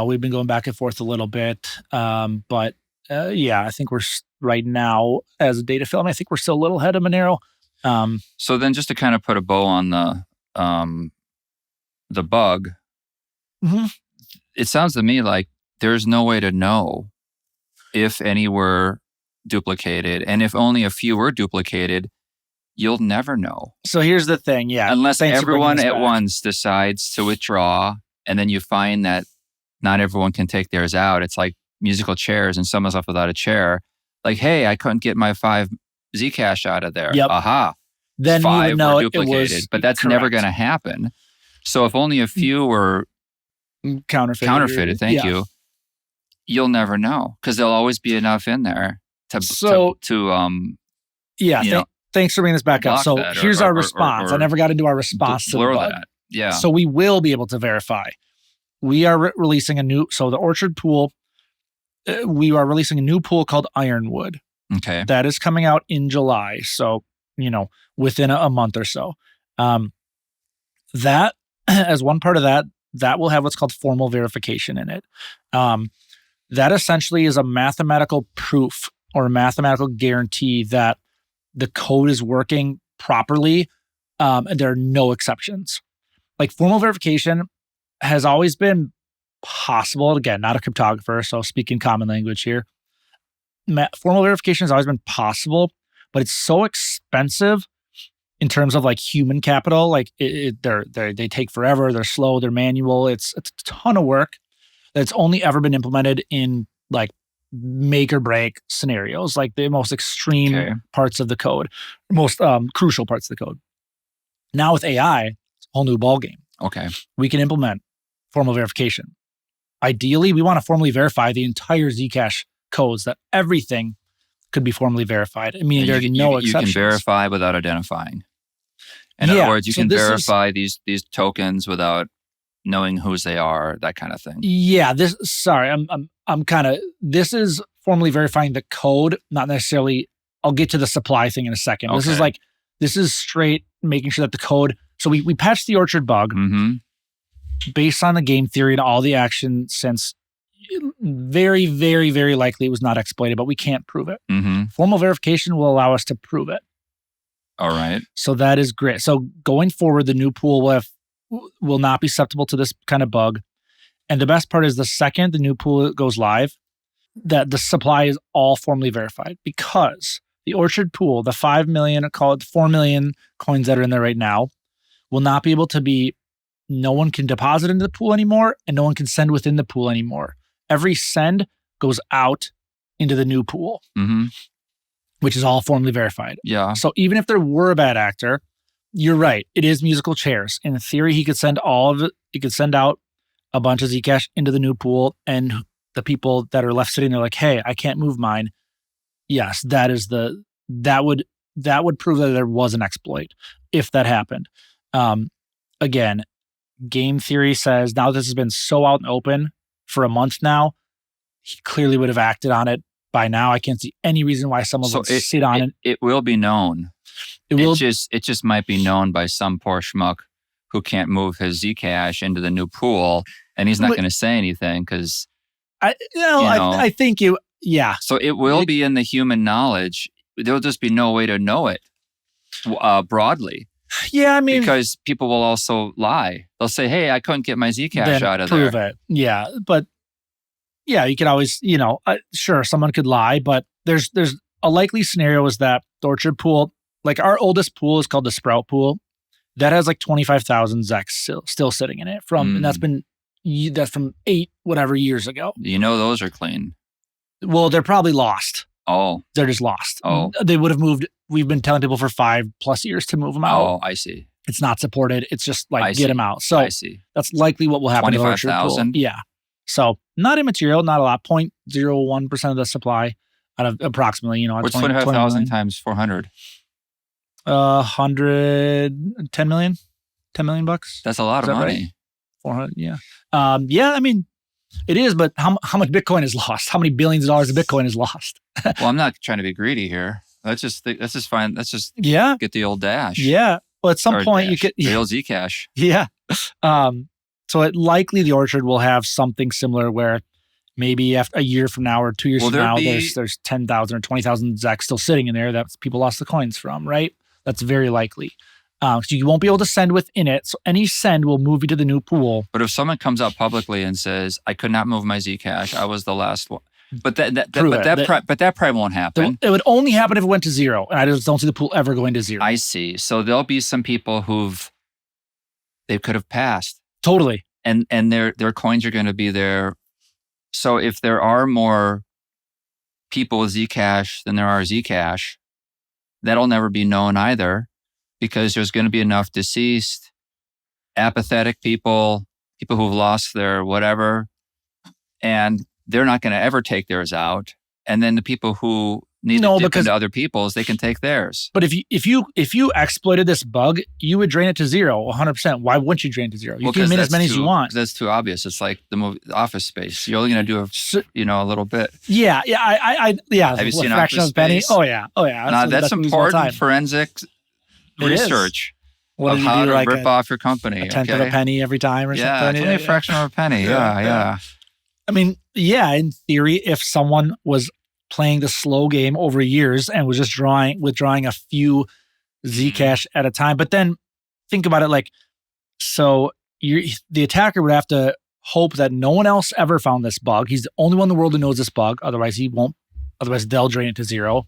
We've been going back and forth a little bit. But I think we're right now as a data film, I think we're still a little ahead of Monero. So then just to kind of put a bow on the bug, it sounds to me like there's no way to know if any were duplicated. And if only a few were duplicated, you'll never know. So here's the thing. Yeah. Unless everyone at once decides to withdraw, and then you find that not everyone can take theirs out. It's like musical chairs and someone's left without a chair. Like, hey, I couldn't get my 5 Zcash out of there. Yep. Aha. Then 5 you would know were duplicated. it was but that's never going to happen. So if only a few were counterfeited, thank you, you'll never know, because there'll always be enough in there thanks for bringing this back up. So here's our response. I never got into our response to the bug. That. Yeah. So we will be able to verify. We are releasing the Orchard pool, we are releasing a new pool called Ironwood. Okay. That is coming out in July. So, within a month or so. That, as one part of that will have what's called formal verification in it. That essentially is a mathematical proof or a mathematical guarantee that the code is working properly, and there are no exceptions. Like, formal verification has always been possible. Again, not a cryptographer, so speaking common language here. Formal verification has always been possible, but it's so expensive in terms of like human capital. Like they take forever. They're slow. They're manual. It's a ton of work. That's only ever been implemented in like make or break scenarios, like the most extreme parts of the code, most crucial parts of the code. Now with AI, it's a whole new ballgame. Okay, we can implement formal verification. Ideally, we want to formally verify the entire Zcash codes, that everything could be formally verified. I mean, there's no exceptions. You can verify without identifying. In other words, you can verify these tokens without knowing whose they are, that kind of thing. Yeah, this is formally verifying the code, not necessarily. I'll get to the supply thing in a second. Okay. This is straight making sure that the code. So we patched the Orchard bug based on the game theory and all the action since. Very, very, very likely it was not exploited, but we can't prove it. Formal verification will allow us to prove it. All right. So that is great. So going forward, the new pool will not be susceptible to this kind of bug. And the best part is the second the new pool goes live, that the supply is all formally verified, because the Orchard pool, the 5 million, call it 4 million coins that are in there right now, will not be able to be, no one can deposit into the pool anymore, and no one can send within the pool anymore. Every send goes out into the new pool, which is all formally verified. Yeah. So even if there were a bad actor, you're right, it is musical chairs. In theory, he could send all of it. He could send out a bunch of Zcash into the new pool, and the people that are left sitting there like, hey, I can't move mine. Yes, that would prove that there was an exploit if that happened. Again, game theory says now this has been so out and open for a month now, he clearly would have acted on it by now. I can't see any reason why someone would sit on it. It will be known. It just might be known by some poor schmuck who can't move his Zcash into the new pool, and he's not going to say anything because I think you. Yeah. So it will be in the human knowledge. There'll just be no way to know it broadly. Yeah, I mean, because people will also lie. They'll say, "Hey, I couldn't get my Zcash out of there." Prove it. Yeah, but yeah, you could always, sure, someone could lie, but there's a likely scenario is that the Orchard pool, like our oldest pool is called the Sprout pool, that has like 25,000 Zecs still sitting in it and that's from 8 whatever years ago. Those are clean. Well, they're probably lost. Oh. They're just lost. Oh. They would have moved. We've been telling people for 5+ years to move them out. Oh, I see. It's not supported. It's just like, get them out. So I see. That's likely what will happen to the Orchard pool. 25,000? Yeah. So not immaterial, not a lot. 0.01% of the supply out of approximately, What's 25,000 times 400? 10 million? $10 million bucks? That's a lot of money. Right? 400, yeah. Yeah, I mean, it is, but how much Bitcoin is lost? How many billions of dollars of Bitcoin is lost? Well, I'm not trying to be greedy here. Let's just get the old Dash. Yeah. Well, at some point you could... The old Zcash. Yeah. So likely the Orchard will have something similar where maybe after a year from now or 2 years from now, there's 10,000 or 20,000 Zecs still sitting in there that people lost the coins from, right? That's very likely. So you won't be able to send within it. So any send will move you to the new pool. But if someone comes out publicly and says, "I could not move my Zcash, I was the last one," but that probably won't happen. It would only happen if it went to zero, and I just don't see the pool ever going to zero. I see. So there'll be some people they could have passed totally, and their coins are going to be there. So if there are more people with Zcash than there are Zcash, that'll never be known either, because there's going to be enough deceased, apathetic people who've lost their whatever, and they're not going to ever take theirs out. And then the people who need to dip into other people's, they can take theirs. But if you exploited this bug, you would drain it to zero, 100%. Why wouldn't you drain it to zero? You can mint as many as you want. That's too obvious. It's like the movie Office Space. You're only going to do a little bit. Yeah. Have you seen Office Space? Oh yeah. That's important forensic research of how to rip off your company. A tenth of a penny every time or something. It's only a fraction of a penny. Yeah. I mean, in theory, if someone was playing the slow game over years and was just withdrawing a few Zcash at a time, but then think about it the attacker would have to hope that no one else ever found this bug. He's the only one in the world who knows this bug. Otherwise, he won't. Otherwise, they'll drain it to zero.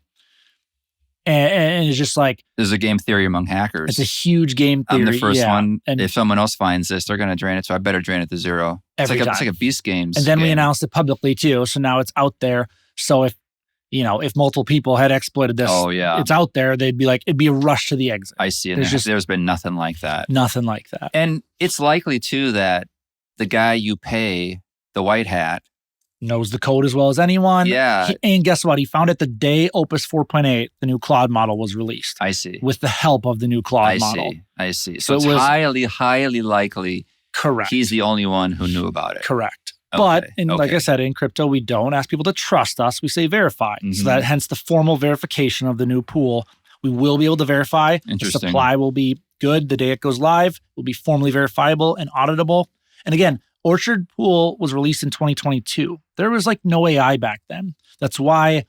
And it's just like... There's a game theory among hackers. It's a huge game theory. I'm the first one. And if someone else finds this, they're going to drain it. So I better drain it to zero. It's like a Beast Games And then game. we announced it publicly too. So now it's out there. So if multiple people had exploited this, it's out there, they'd be like, it'd be a rush to the exit. I see it. There's been nothing like that. Nothing like that. And it's likely too that the guy you pay, the white hat, knows the code as well as anyone. Yeah. And guess what? He found it the day Opus 4.8, the new Claude model, was released. I see. With the help of the new Claude model. I see. So it's highly, highly likely. Correct. He's the only one who knew about it. Correct. But like I said, in crypto, we don't ask people to trust us. We say verify. Mm-hmm. So that hence the formal verification of the new pool. We will be able to verify. The supply will be good the day it goes live. It will be formally verifiable and auditable. And again, Orchard Pool was released in 2022. There was no AI back then. That's why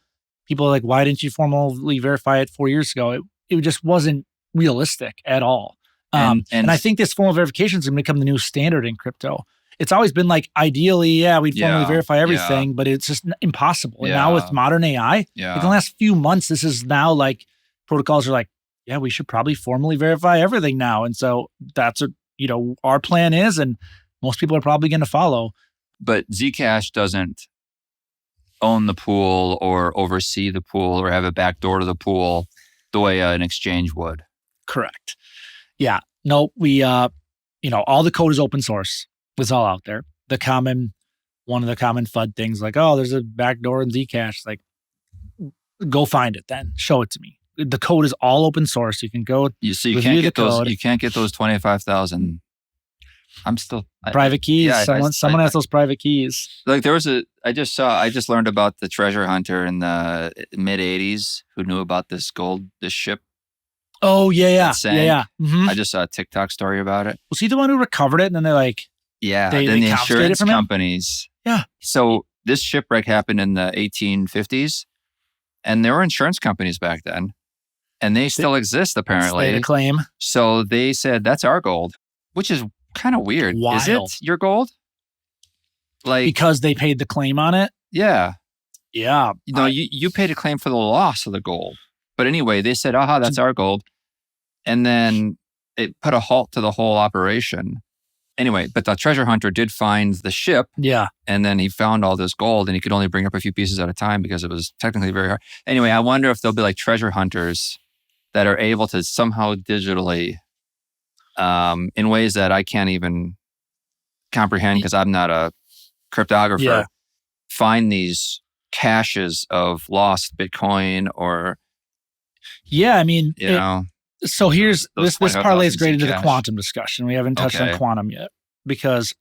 people are like, why didn't you formally verify it 4 years ago? It just wasn't realistic at all. And I think this formal verification is going to become the new standard in crypto. it's always been like, ideally, yeah, we'd formally Yeah, verify everything, but it's just impossible. And Yeah. now with modern AI, like Yeah. the last few months, this is now like protocols are like, yeah, we should probably formally verify everything now. And so that's what, our plan is, and most people are probably going to follow. But Zcash doesn't own the pool or oversee the pool or have a back door to the pool the way an exchange would. Correct. Yeah. No, we, all the code is open source. It's all out there. One of the common FUD things like, oh, there's a backdoor in Zcash. Like, go find it then. Show it to me. The code is all open source. You can go. You can't get those. You can't get those 25,000. I'm still private keys. Yeah, someone has those private keys. Like there was I just learned about the treasure hunter in the mid '80s who knew about this ship. Oh yeah. Mm-hmm. I just saw a TikTok story about it. Was he the one who recovered it? And then they're like, yeah. They then the confiscated insurance from him? companies. Yeah. So this shipwreck happened in the 1850s, and there were insurance companies back then, and they still exist apparently. They claim. So they said that's our gold, which is kind of weird. Wild. Is it your gold? Like Because they paid the claim on it? Yeah. Yeah. You paid a claim for the loss of the gold. But anyway, they said, aha, that's our gold. And then it put a halt to the whole operation. Anyway, but the treasure hunter did find the ship. Yeah. And then he found all this gold, and he could only bring up a few pieces at a time because it was technically very hard. Anyway, I wonder if there'll be like treasure hunters that are able to somehow digitally, in ways that I can't even comprehend because I'm not a cryptographer, find these caches of lost Bitcoin or... Yeah, I mean... So here's this parlays great into the quantum discussion. We haven't touched on quantum yet because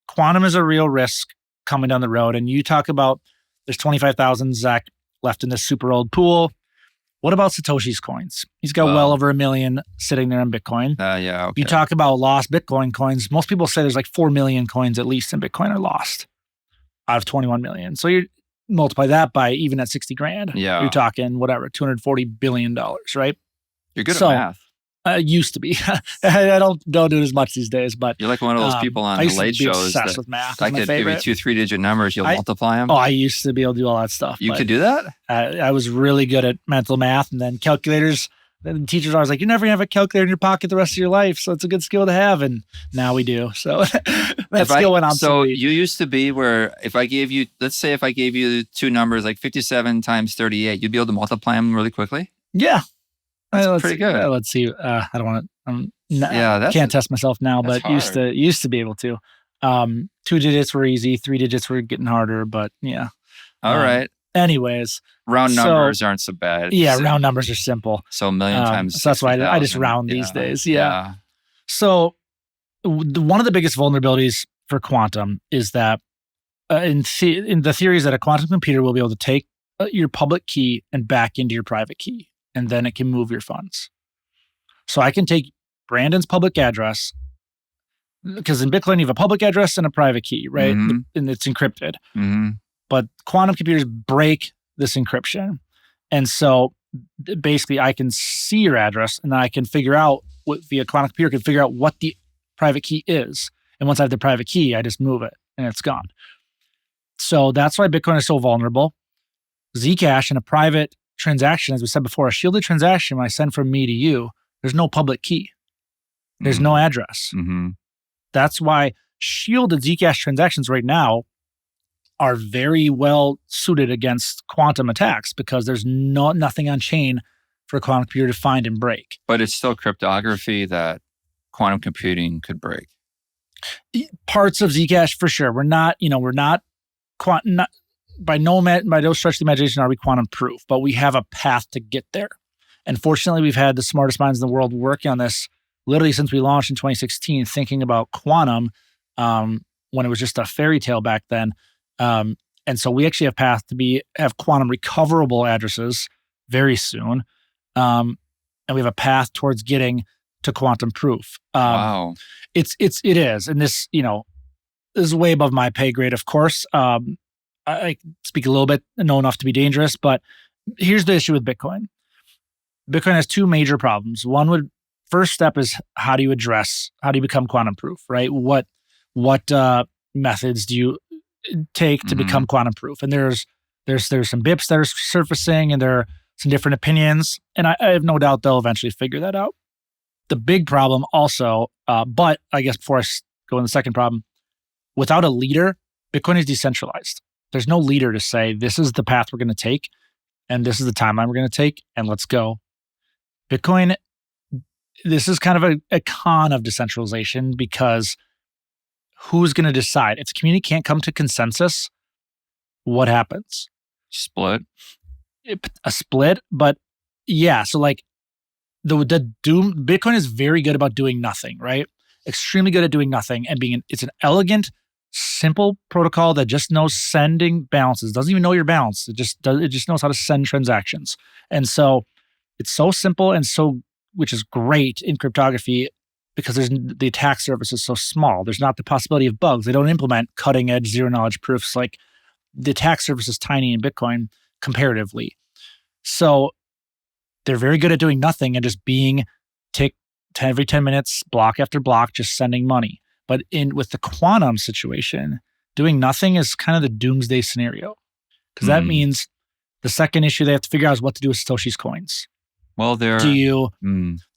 quantum is a real risk coming down the road. And you talk about there's 25,000 Zach left in this super old pool. What about Satoshi's coins? He's got well over 1 million sitting there in Bitcoin. Okay. You talk about lost Bitcoin coins. Most people say there's like 4 million coins at least in Bitcoin are lost out of 21 million. So you multiply that by even at 60 grand. Yeah. You're talking whatever, $240 billion, right? You're good at math. I used to be. I don't do it as much these days, but you're like one of those people on the late shows obsessed with math. I could give you 2 3-digit numbers. You'll multiply them. Oh, I used to be able to do all that stuff. You could do that? I was really good at mental math, and then calculators. The teachers are always like, "You never have a calculator in your pocket the rest of your life, so it's a good skill to have." And now we do. So that skill went obsolete. So you used to be where if I gave you, let's say, if I gave you 2 numbers like 57 times 38, you'd be able to multiply them really quickly. Yeah. That's pretty good. Let's see. I don't want to. Can't test myself now, but hard. used to be able to. 2 digits were easy. 3 digits were getting harder, but yeah. All right. Anyways, round numbers aren't so bad. Yeah, round numbers are simple. So 1 million times. So that's why I just round these days. Yeah. So one of the biggest vulnerabilities for quantum is that in the theory is that a quantum computer will be able to take your public key and back into your private key, and then it can move your funds. So I can take Brandon's public address, because in Bitcoin you have a public address and a private key, right? Mm-hmm. And it's encrypted. Mm-hmm. But quantum computers break this encryption. And so basically I can see your address, and then I can figure out via quantum computer can figure out what the private key is. And once I have the private key, I just move it and it's gone. So that's why Bitcoin is so vulnerable. Zcash in a private transaction, as we said before, a shielded transaction, when I send from me to you, there's no public key. There's no address. Mm-hmm. That's why shielded Zcash transactions right now are very well suited against quantum attacks, because there's nothing on chain for a quantum computer to find and break. But it's still cryptography that quantum computing could break. Parts of Zcash for sure. We're not by no stretch of the imagination are we quantum proof, but we have a path to get there. And fortunately, we've had the smartest minds in the world working on this literally since we launched in 2016, thinking about quantum when it was just a fairy tale back then. And so we actually have path to have quantum recoverable addresses very soon. And we have a path towards getting to quantum proof. Wow. It is. And this, this is way above my pay grade, of course. I speak a little bit, know enough to be dangerous, but here's the issue with Bitcoin. Bitcoin has 2 major problems. First step is how do you become quantum proof, right? What methods do you take to become quantum proof? And there's some BIPs that are surfacing, and there are some different opinions. And I have no doubt they'll eventually figure that out. The big problem also, but I guess before I go in the second problem, without a leader, Bitcoin is decentralized. There's no leader to say, this is the path we're going to take, and this is the timeline we're going to take, and let's go. Bitcoin, this is kind of a con of decentralization, because who's going to decide? If the community can't come to consensus, what happens? Split. A split, but yeah. So like Bitcoin is very good about doing nothing, right? Extremely good at doing nothing and it's an elegant, simple protocol that just knows sending balances. Doesn't even know your balance. It just knows how to send transactions. And so it's so simple and which is great in cryptography, because the attack surface is so small. There's not the possibility of bugs. They don't implement cutting edge zero knowledge proofs. Like, the attack surface is tiny in Bitcoin comparatively. So they're very good at doing nothing and just being every 10 minutes, block after block, just sending money. But with the quantum situation, doing nothing is kind of the doomsday scenario, because that means the second issue they have to figure out is what to do with Satoshi's coins. Well, do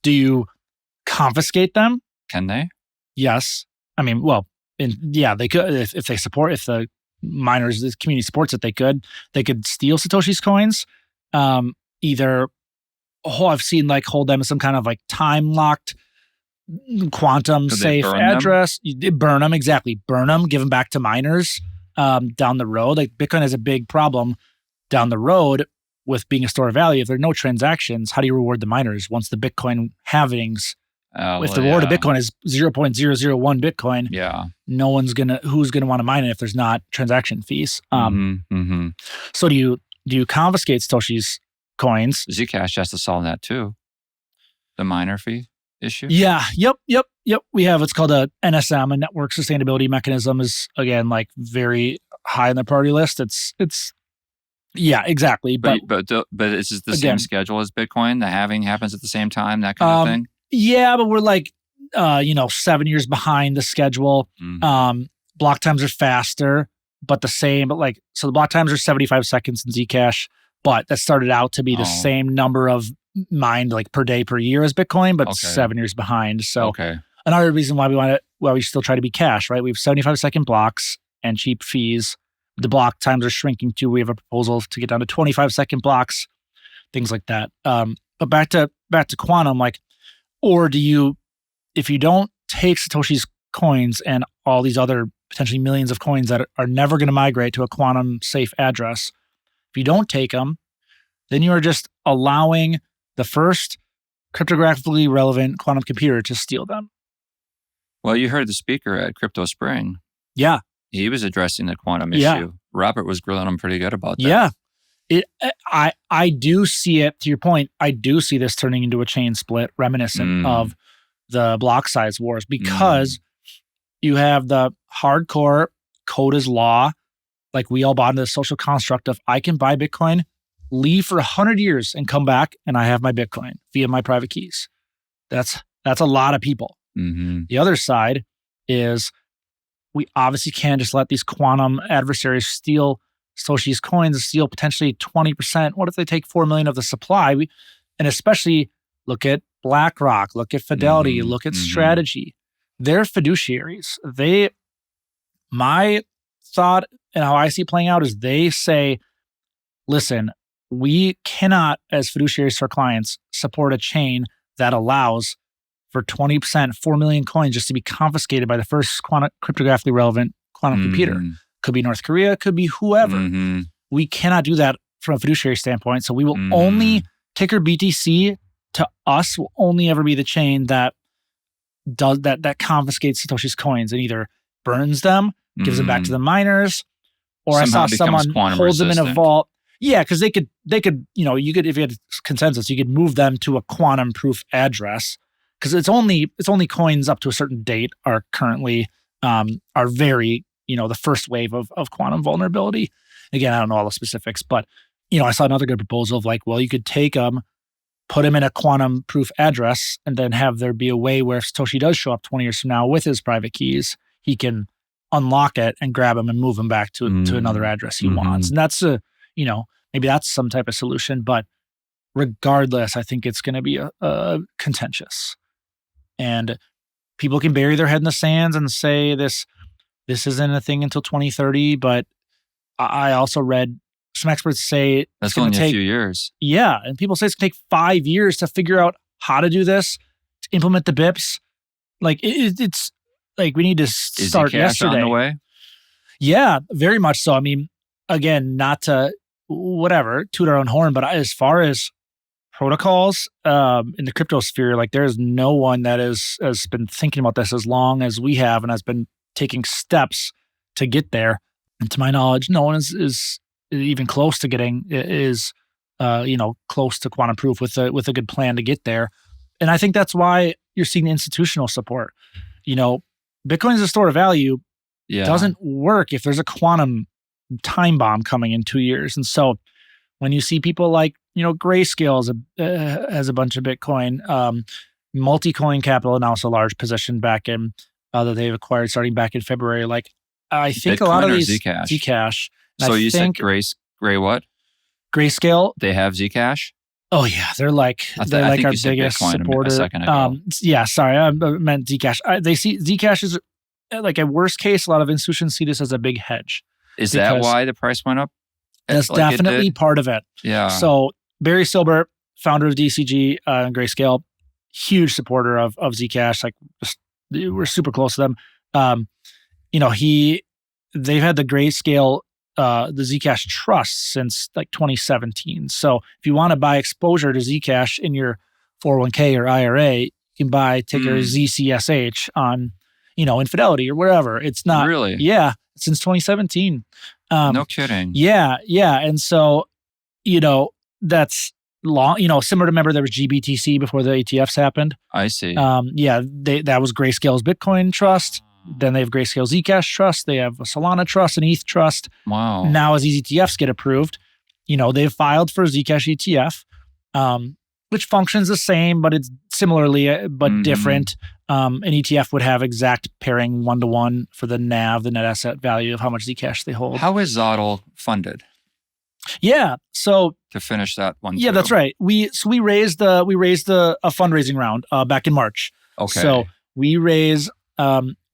you confiscate them? Can they? Yes. I mean, well, they could if the miners, the community supports it. They could steal Satoshi's coins. I've seen like hold them as some kind of like time locked quantum safe address. You burn them, exactly. Burn them, give them back to miners down the road. Like, Bitcoin has a big problem down the road with being a store of value. If there are no transactions, how do you reward the miners once the Bitcoin halvings? If the reward of Bitcoin is 0.001 Bitcoin, who's gonna want to mine it if there's not transaction fees? So do you confiscate Satoshi's coins? Zcash has to solve that too. The miner fee issue. Yeah. Yep. We have what's called a NSM, a network sustainability mechanism, is again like very high on the priority list. It's yeah, exactly. But is it the same schedule as Bitcoin? The halving happens at the same time, that kind of thing? Yeah, but we're like 7 years behind the schedule. Block times are faster, but the same. But so the block times are 75 seconds in Zcash, but that started out to be the same number of mined like per day per year as Bitcoin, but 7 years behind. So another reason why we still try to be cash, right? We have 75-second blocks and cheap fees. The block times are shrinking too. We have a proposal to get down to 25-second blocks, things like that. But back to quantum, or if you don't take Satoshi's coins and all these other potentially millions of coins that are never going to migrate to a quantum safe address, if you don't take them, then you are just allowing the first cryptographically relevant quantum computer to steal them. Well, you heard the speaker at Crypto Spring. Yeah. He was addressing the quantum issue. Robert was grilling him pretty good about that. Yeah. I do see it, to your point, I do see this turning into a chain split reminiscent of the block size wars, because you have the hardcore code is law. Like, we all bought into the social construct of, I can buy Bitcoin, leave for 100 years and come back, and I have my Bitcoin via my private keys. That's a lot of people. The other side is, we obviously can't just let these quantum adversaries steal Satoshi's coins and steal potentially 20%. What if they take 4 million of the supply? And especially look at BlackRock, look at Fidelity, look at Strategy. They're fiduciaries. My thought and how I see it playing out is, they say, listen, we cannot, as fiduciaries to our clients, support a chain that allows for 20%, 4 million coins just to be confiscated by the first cryptographically relevant quantum computer. Could be North Korea, could be whoever. We cannot do that from a fiduciary standpoint. So we will only, ticker BTC to us will only ever be the chain that does that confiscates Satoshi's coins and either burns them, gives them back to the miners, or somehow I saw someone holds them in a vault. Yeah, because they could, you could, if you had consensus, you could move them to a quantum proof address, because it's only coins up to a certain date are currently are very, the first wave of quantum vulnerability. Again, I don't know all the specifics, but I saw another good proposal of you could take them, put them in a quantum proof address, and then have there be a way where if Satoshi does show up 20 years from now with his private keys, he can unlock it and grab them and move them back to another address he wants. And that's maybe that's some type of solution. But regardless, I think it's going to be a contentious. And people can bury their head in the sands and say this isn't a thing until 2030. But I also read some experts say that's going to take a few years. Yeah. And people say it's going to take 5 years to figure out how to do this, to implement the BIPs. Like it's like we need to start yesterday. On the way? Yeah, very much so. I mean, again, not to toot our own horn, but as far as protocols in the crypto sphere, like there's no one that has been thinking about this as long as we have and has been taking steps to get there. And to my knowledge, no one is even close to getting close to quantum proof with a good plan to get there. And I think that's why you're seeing the institutional support. Bitcoin is a store of value. Yeah. Doesn't work if there's a quantum time bomb coming in 2 years. And so when you see people like, Grayscale has a bunch of Bitcoin, Multicoin Capital announced a large position back in that they've acquired starting back in February. Like I think Bitcoin a lot of these Zcash. So you said Gray what? Grayscale. They have Zcash? Oh yeah, they're like our biggest supporter. A second ago. Yeah, sorry, I meant Zcash. They see Zcash as like a worst case. A lot of institutions see this as a big hedge. Is that why the price went up? That's definitely part of it. Yeah. So Barry Silbert, founder of DCG and Grayscale, huge supporter of Zcash. Like we're super close to them. They've had the Grayscale. The Zcash trust since like 2017. So if you want to buy exposure to Zcash in your 401k or IRA, you can buy ticker ZCSH on, Infidelity or wherever. It's not really. Yeah, since 2017. No kidding. Yeah. And so, that's long. Similar to remember there was GBTC before the ETFs happened. I see. That was Grayscale's Bitcoin trust. Then they have Grayscale Zcash Trust. They have a Solana Trust, an ETH Trust. Wow. Now as these ETFs get approved, they've filed for Zcash ETF, which functions the same, but it's similarly, but different. An ETF would have exact pairing 1-to-1 for the NAV, the net asset value of how much Zcash they hold. How is ZODL funded? Yeah. So to finish that one. Yeah, that's right. We raised a fundraising round back in March. Okay. So we raised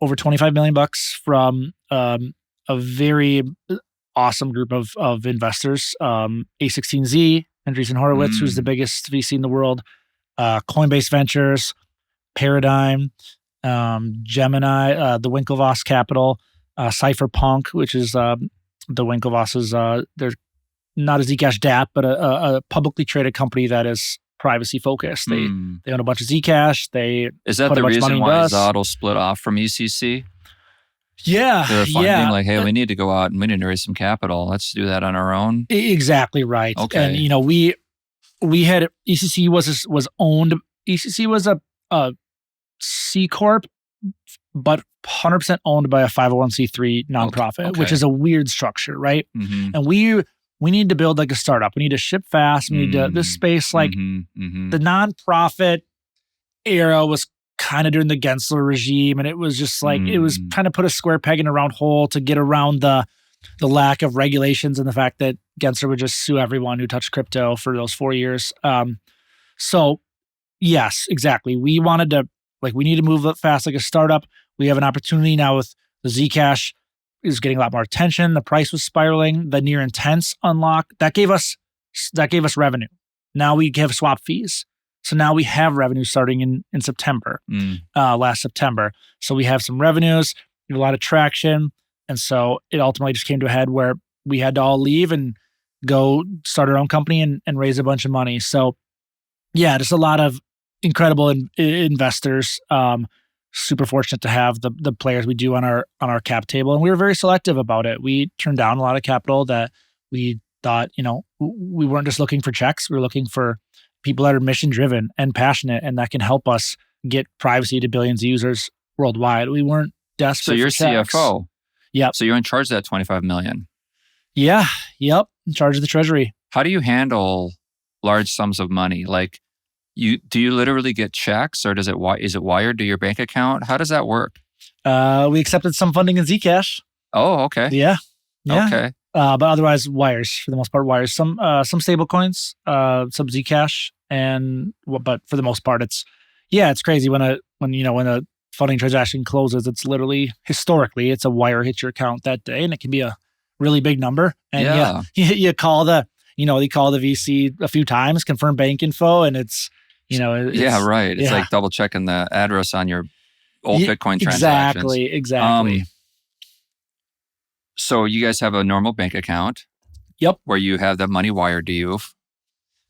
over $25 million from a very awesome group of investors. A16Z, Andreessen Horowitz, who's the biggest VC in the world, Coinbase Ventures, Paradigm, Gemini, the Winklevoss Capital, Cypherpunk, which is the Winklevosses. They're not a Zcash DApp, but a publicly traded company that is privacy focused. They own a bunch of Zcash. Is that the reason why ZODL split off from ECC? Yeah. They're finding like, hey, we need to go out and we need to raise some capital. Let's do that on our own. Exactly right. Okay. And we had ECC was owned. ECC was a C corp, but 100% owned by a 501c3 nonprofit, which is a weird structure, right? And we need to build like a startup. We need to ship fast. We need to this space like the nonprofit era was kind of during the Gensler regime, and it was just like it was trying to put a square peg in a round hole to get around the lack of regulations and the fact that Gensler would just sue everyone who touched crypto for those 4 years. So yes, exactly. We wanted to we need to move fast like a startup. We have an opportunity now with the Zcash is getting a lot more attention. The price was spiraling. The near intense unlock that gave us revenue. Now we have swap fees. So now we have revenue starting in September, last September. So we have some revenues, we have a lot of traction. And so it ultimately just came to a head where we had to all leave and go start our own company and raise a bunch of money. So yeah, just a lot of incredible investors. Super fortunate to have the players we do on our cap table. And we were very selective about it. We turned down a lot of capital that we thought, we weren't just looking for checks. We were looking for people that are mission driven and passionate and that can help us get privacy to billions of users worldwide. We weren't desperate. So you're for checks. CFO. Yep. So you're in charge of that $25 million. Yeah. Yep. In charge of the treasury. How do you handle large sums of money? Like do you literally get checks or is it wired to your bank account? How does that work? We accepted some funding in Zcash. Oh, okay. Yeah. Okay. But otherwise, wires for the most part. Wires. Some stable coins. Some Zcash, but for the most part, it's crazy when a funding transaction closes. It's literally historically, it's a wire hits your account that day, and it can be a really big number. And you call the VC a few times, confirm bank info, and it's right. It's like double checking the address on your old Bitcoin transactions. Exactly. So you guys have a normal bank account. Yep. Where you have that money wired to you,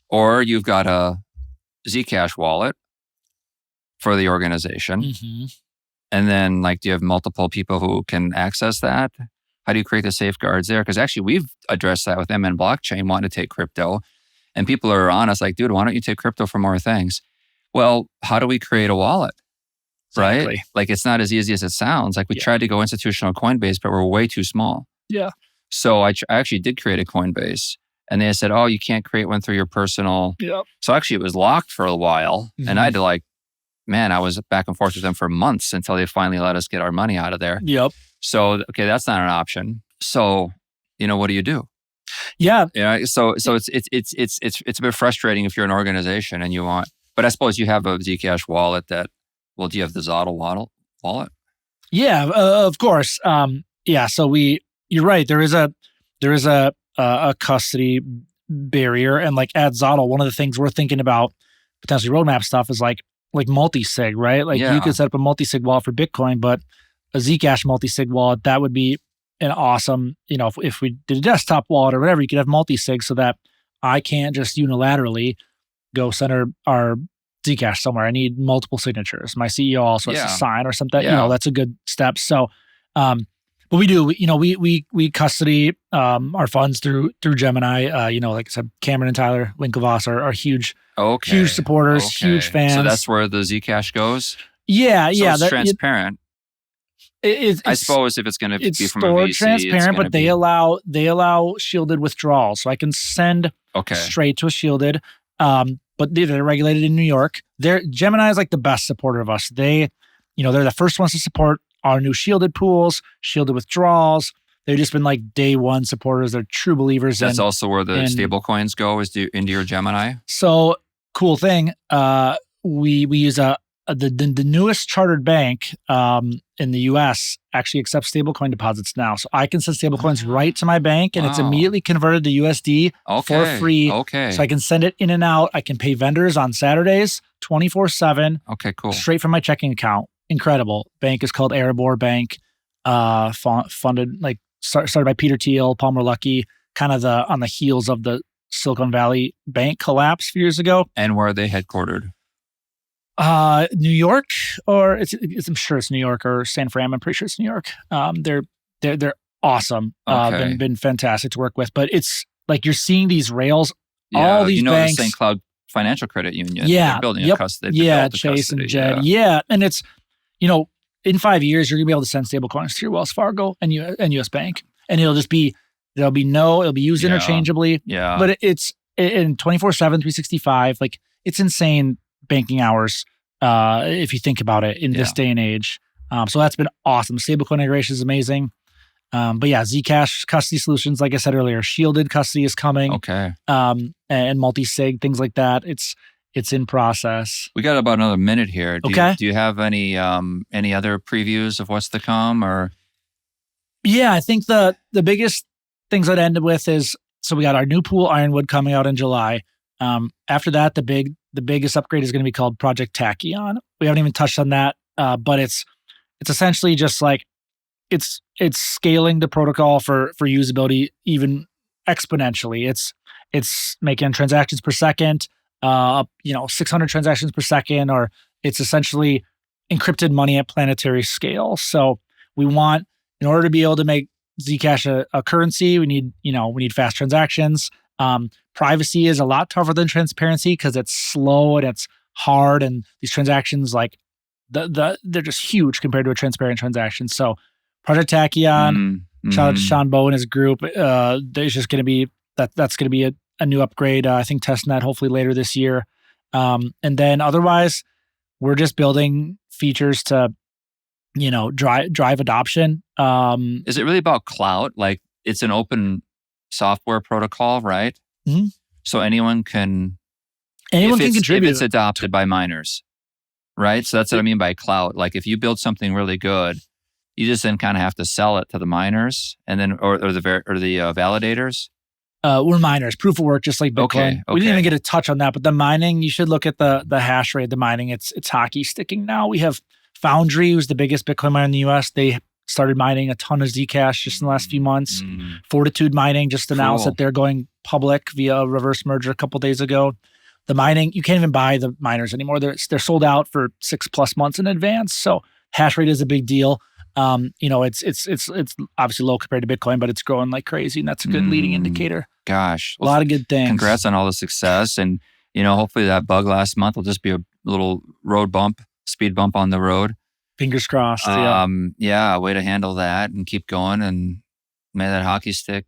or you've got a Zcash wallet for the organization. Mm-hmm. And then do you have multiple people who can access that? How do you create the safeguards there? Because actually we've addressed that with MNblockchain wanting to take crypto. And people are on us dude, why don't you take crypto for more things? Well, how do we create a wallet? Exactly. Right? It's not as easy as it sounds. We tried to go institutional Coinbase, but we're way too small. Yeah. So I actually did create a Coinbase. And they said, oh, you can't create one through your personal. Yep. So actually it was locked for a while. Mm-hmm. And I had to I was back and forth with them for months until they finally let us get our money out of there. Yep. So, okay, that's not an option. So, what do you do? Yeah. So it's a bit frustrating if you're an organization and you want, but I suppose you have a Zcash wallet do you have the ZODL wallet? Yeah, of course. So you're right. There is a custody barrier, and at ZODL, one of the things we're thinking about potentially roadmap stuff is like multi-sig, right? You could set up a multi-sig wallet for Bitcoin, but a Zcash multi-sig wallet, that would be an awesome, if we did a desktop wallet or whatever, you could have multi-sig so that I can't just unilaterally go send our Zcash somewhere. I need multiple signatures. My CEO also has to sign or something. That's a good step. So, but we do, we custody our funds through Gemini. Like I said, Cameron and Tyler Winklevoss are huge supporters, huge fans. So that's where the Zcash goes? Yeah. It's transparent. I suppose if it's going to be from a VC, it's transparent, but they allow shielded withdrawals. So I can send straight to a shielded, but they're regulated in New York. Gemini is the best supporter of us. They're the first ones to support our new shielded pools, shielded withdrawals. They've just been day one supporters. They're true believers. That's also where the stable coins go into your Gemini. So cool thing. We use the newest chartered bank in the US actually accepts stablecoin deposits now. So I can send stablecoins right to my bank, and it's immediately converted to USD for free. Okay. So I can send it in and out. I can pay vendors on Saturdays 24/7. Okay, cool. Straight from my checking account. Incredible. Bank is called Erebor Bank. Funded started by Peter Thiel, Palmer Luckey, kind of on the heels of the Silicon Valley bank collapse a few years ago. And where are they headquartered? New York, or I'm sure it's New York or San Fran. I'm pretty sure it's New York. They're awesome. Been fantastic to work with. But it's you're seeing these rails. All these banks. The St. Cloud Financial Credit Union. Yeah. They're building a custody. Chase and Jed. Yeah. And it's in 5 years you're gonna be able to send stablecoins to your Wells Fargo and US Bank, and it'll be used interchangeably. Yeah. But it's in 24/7, 365. It's insane banking hours, if you think about it in this day and age. So that's been awesome. Stablecoin integration is amazing. But Zcash custody solutions, like I said earlier, shielded custody is coming. Okay. And multi-sig, things like that. It's in process. We got about another minute here. Do you have any other previews of what's to come, or? Yeah, I think the biggest things I'd end with is, so we got our new pool Ironwood coming out in July. After that, the biggest upgrade is going to be called Project Tachyon. We haven't even touched on that, but it's essentially just it's scaling the protocol for usability even exponentially. It's making transactions per second, 600 transactions per second, or it's essentially encrypted money at planetary scale. So we want, in order to be able to make Zcash a currency, we need fast transactions. Privacy is a lot tougher than transparency because it's slow and it's hard, and these transactions they're just huge compared to a transparent transaction. So Project Tachyon, shout out to Sean Bowe and his group. There's just going to be that's going to be a new upgrade. I think testnet hopefully later this year, and then otherwise we're just building features to drive adoption. Is it really about clout? Like it's an open software protocol, right? Mhm. So anyone can contribute. if it's adopted by miners, right? So that's what I mean by clout. Like if you build something really good, you just then kind of have to sell it to the miners and then or the validators. We're miners, proof of work, just like Bitcoin. Okay. We didn't even get a touch on that, but the mining, you should look at the hash rate. The mining, it's hockey sticking now. We have Foundry, who's the biggest Bitcoin miner in the U.S. They started mining a ton of Zcash just in the last few months. Fortitude Mining just announced that they're going public via a reverse merger a couple days ago. The mining, you can't even buy the miners anymore. They're sold out for 6+ months in advance. So hash rate is a big deal. It's obviously low compared to Bitcoin, but it's growing like crazy, and that's a good leading indicator. Gosh, a lot of good things. Congrats on all the success, and hopefully that bug last month will just be a little speed bump on the road. Fingers crossed. Yeah, way to handle that and keep going, and may that hockey stick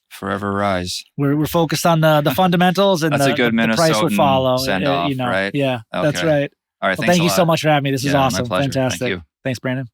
forever rise. We're focused on the fundamentals, and that's a good Minnesotan price will follow. Send off, right? Yeah, okay. That's right. All right, thank you so much for having me. This is awesome. My pleasure. Fantastic. Thank you. Thanks, Brandon.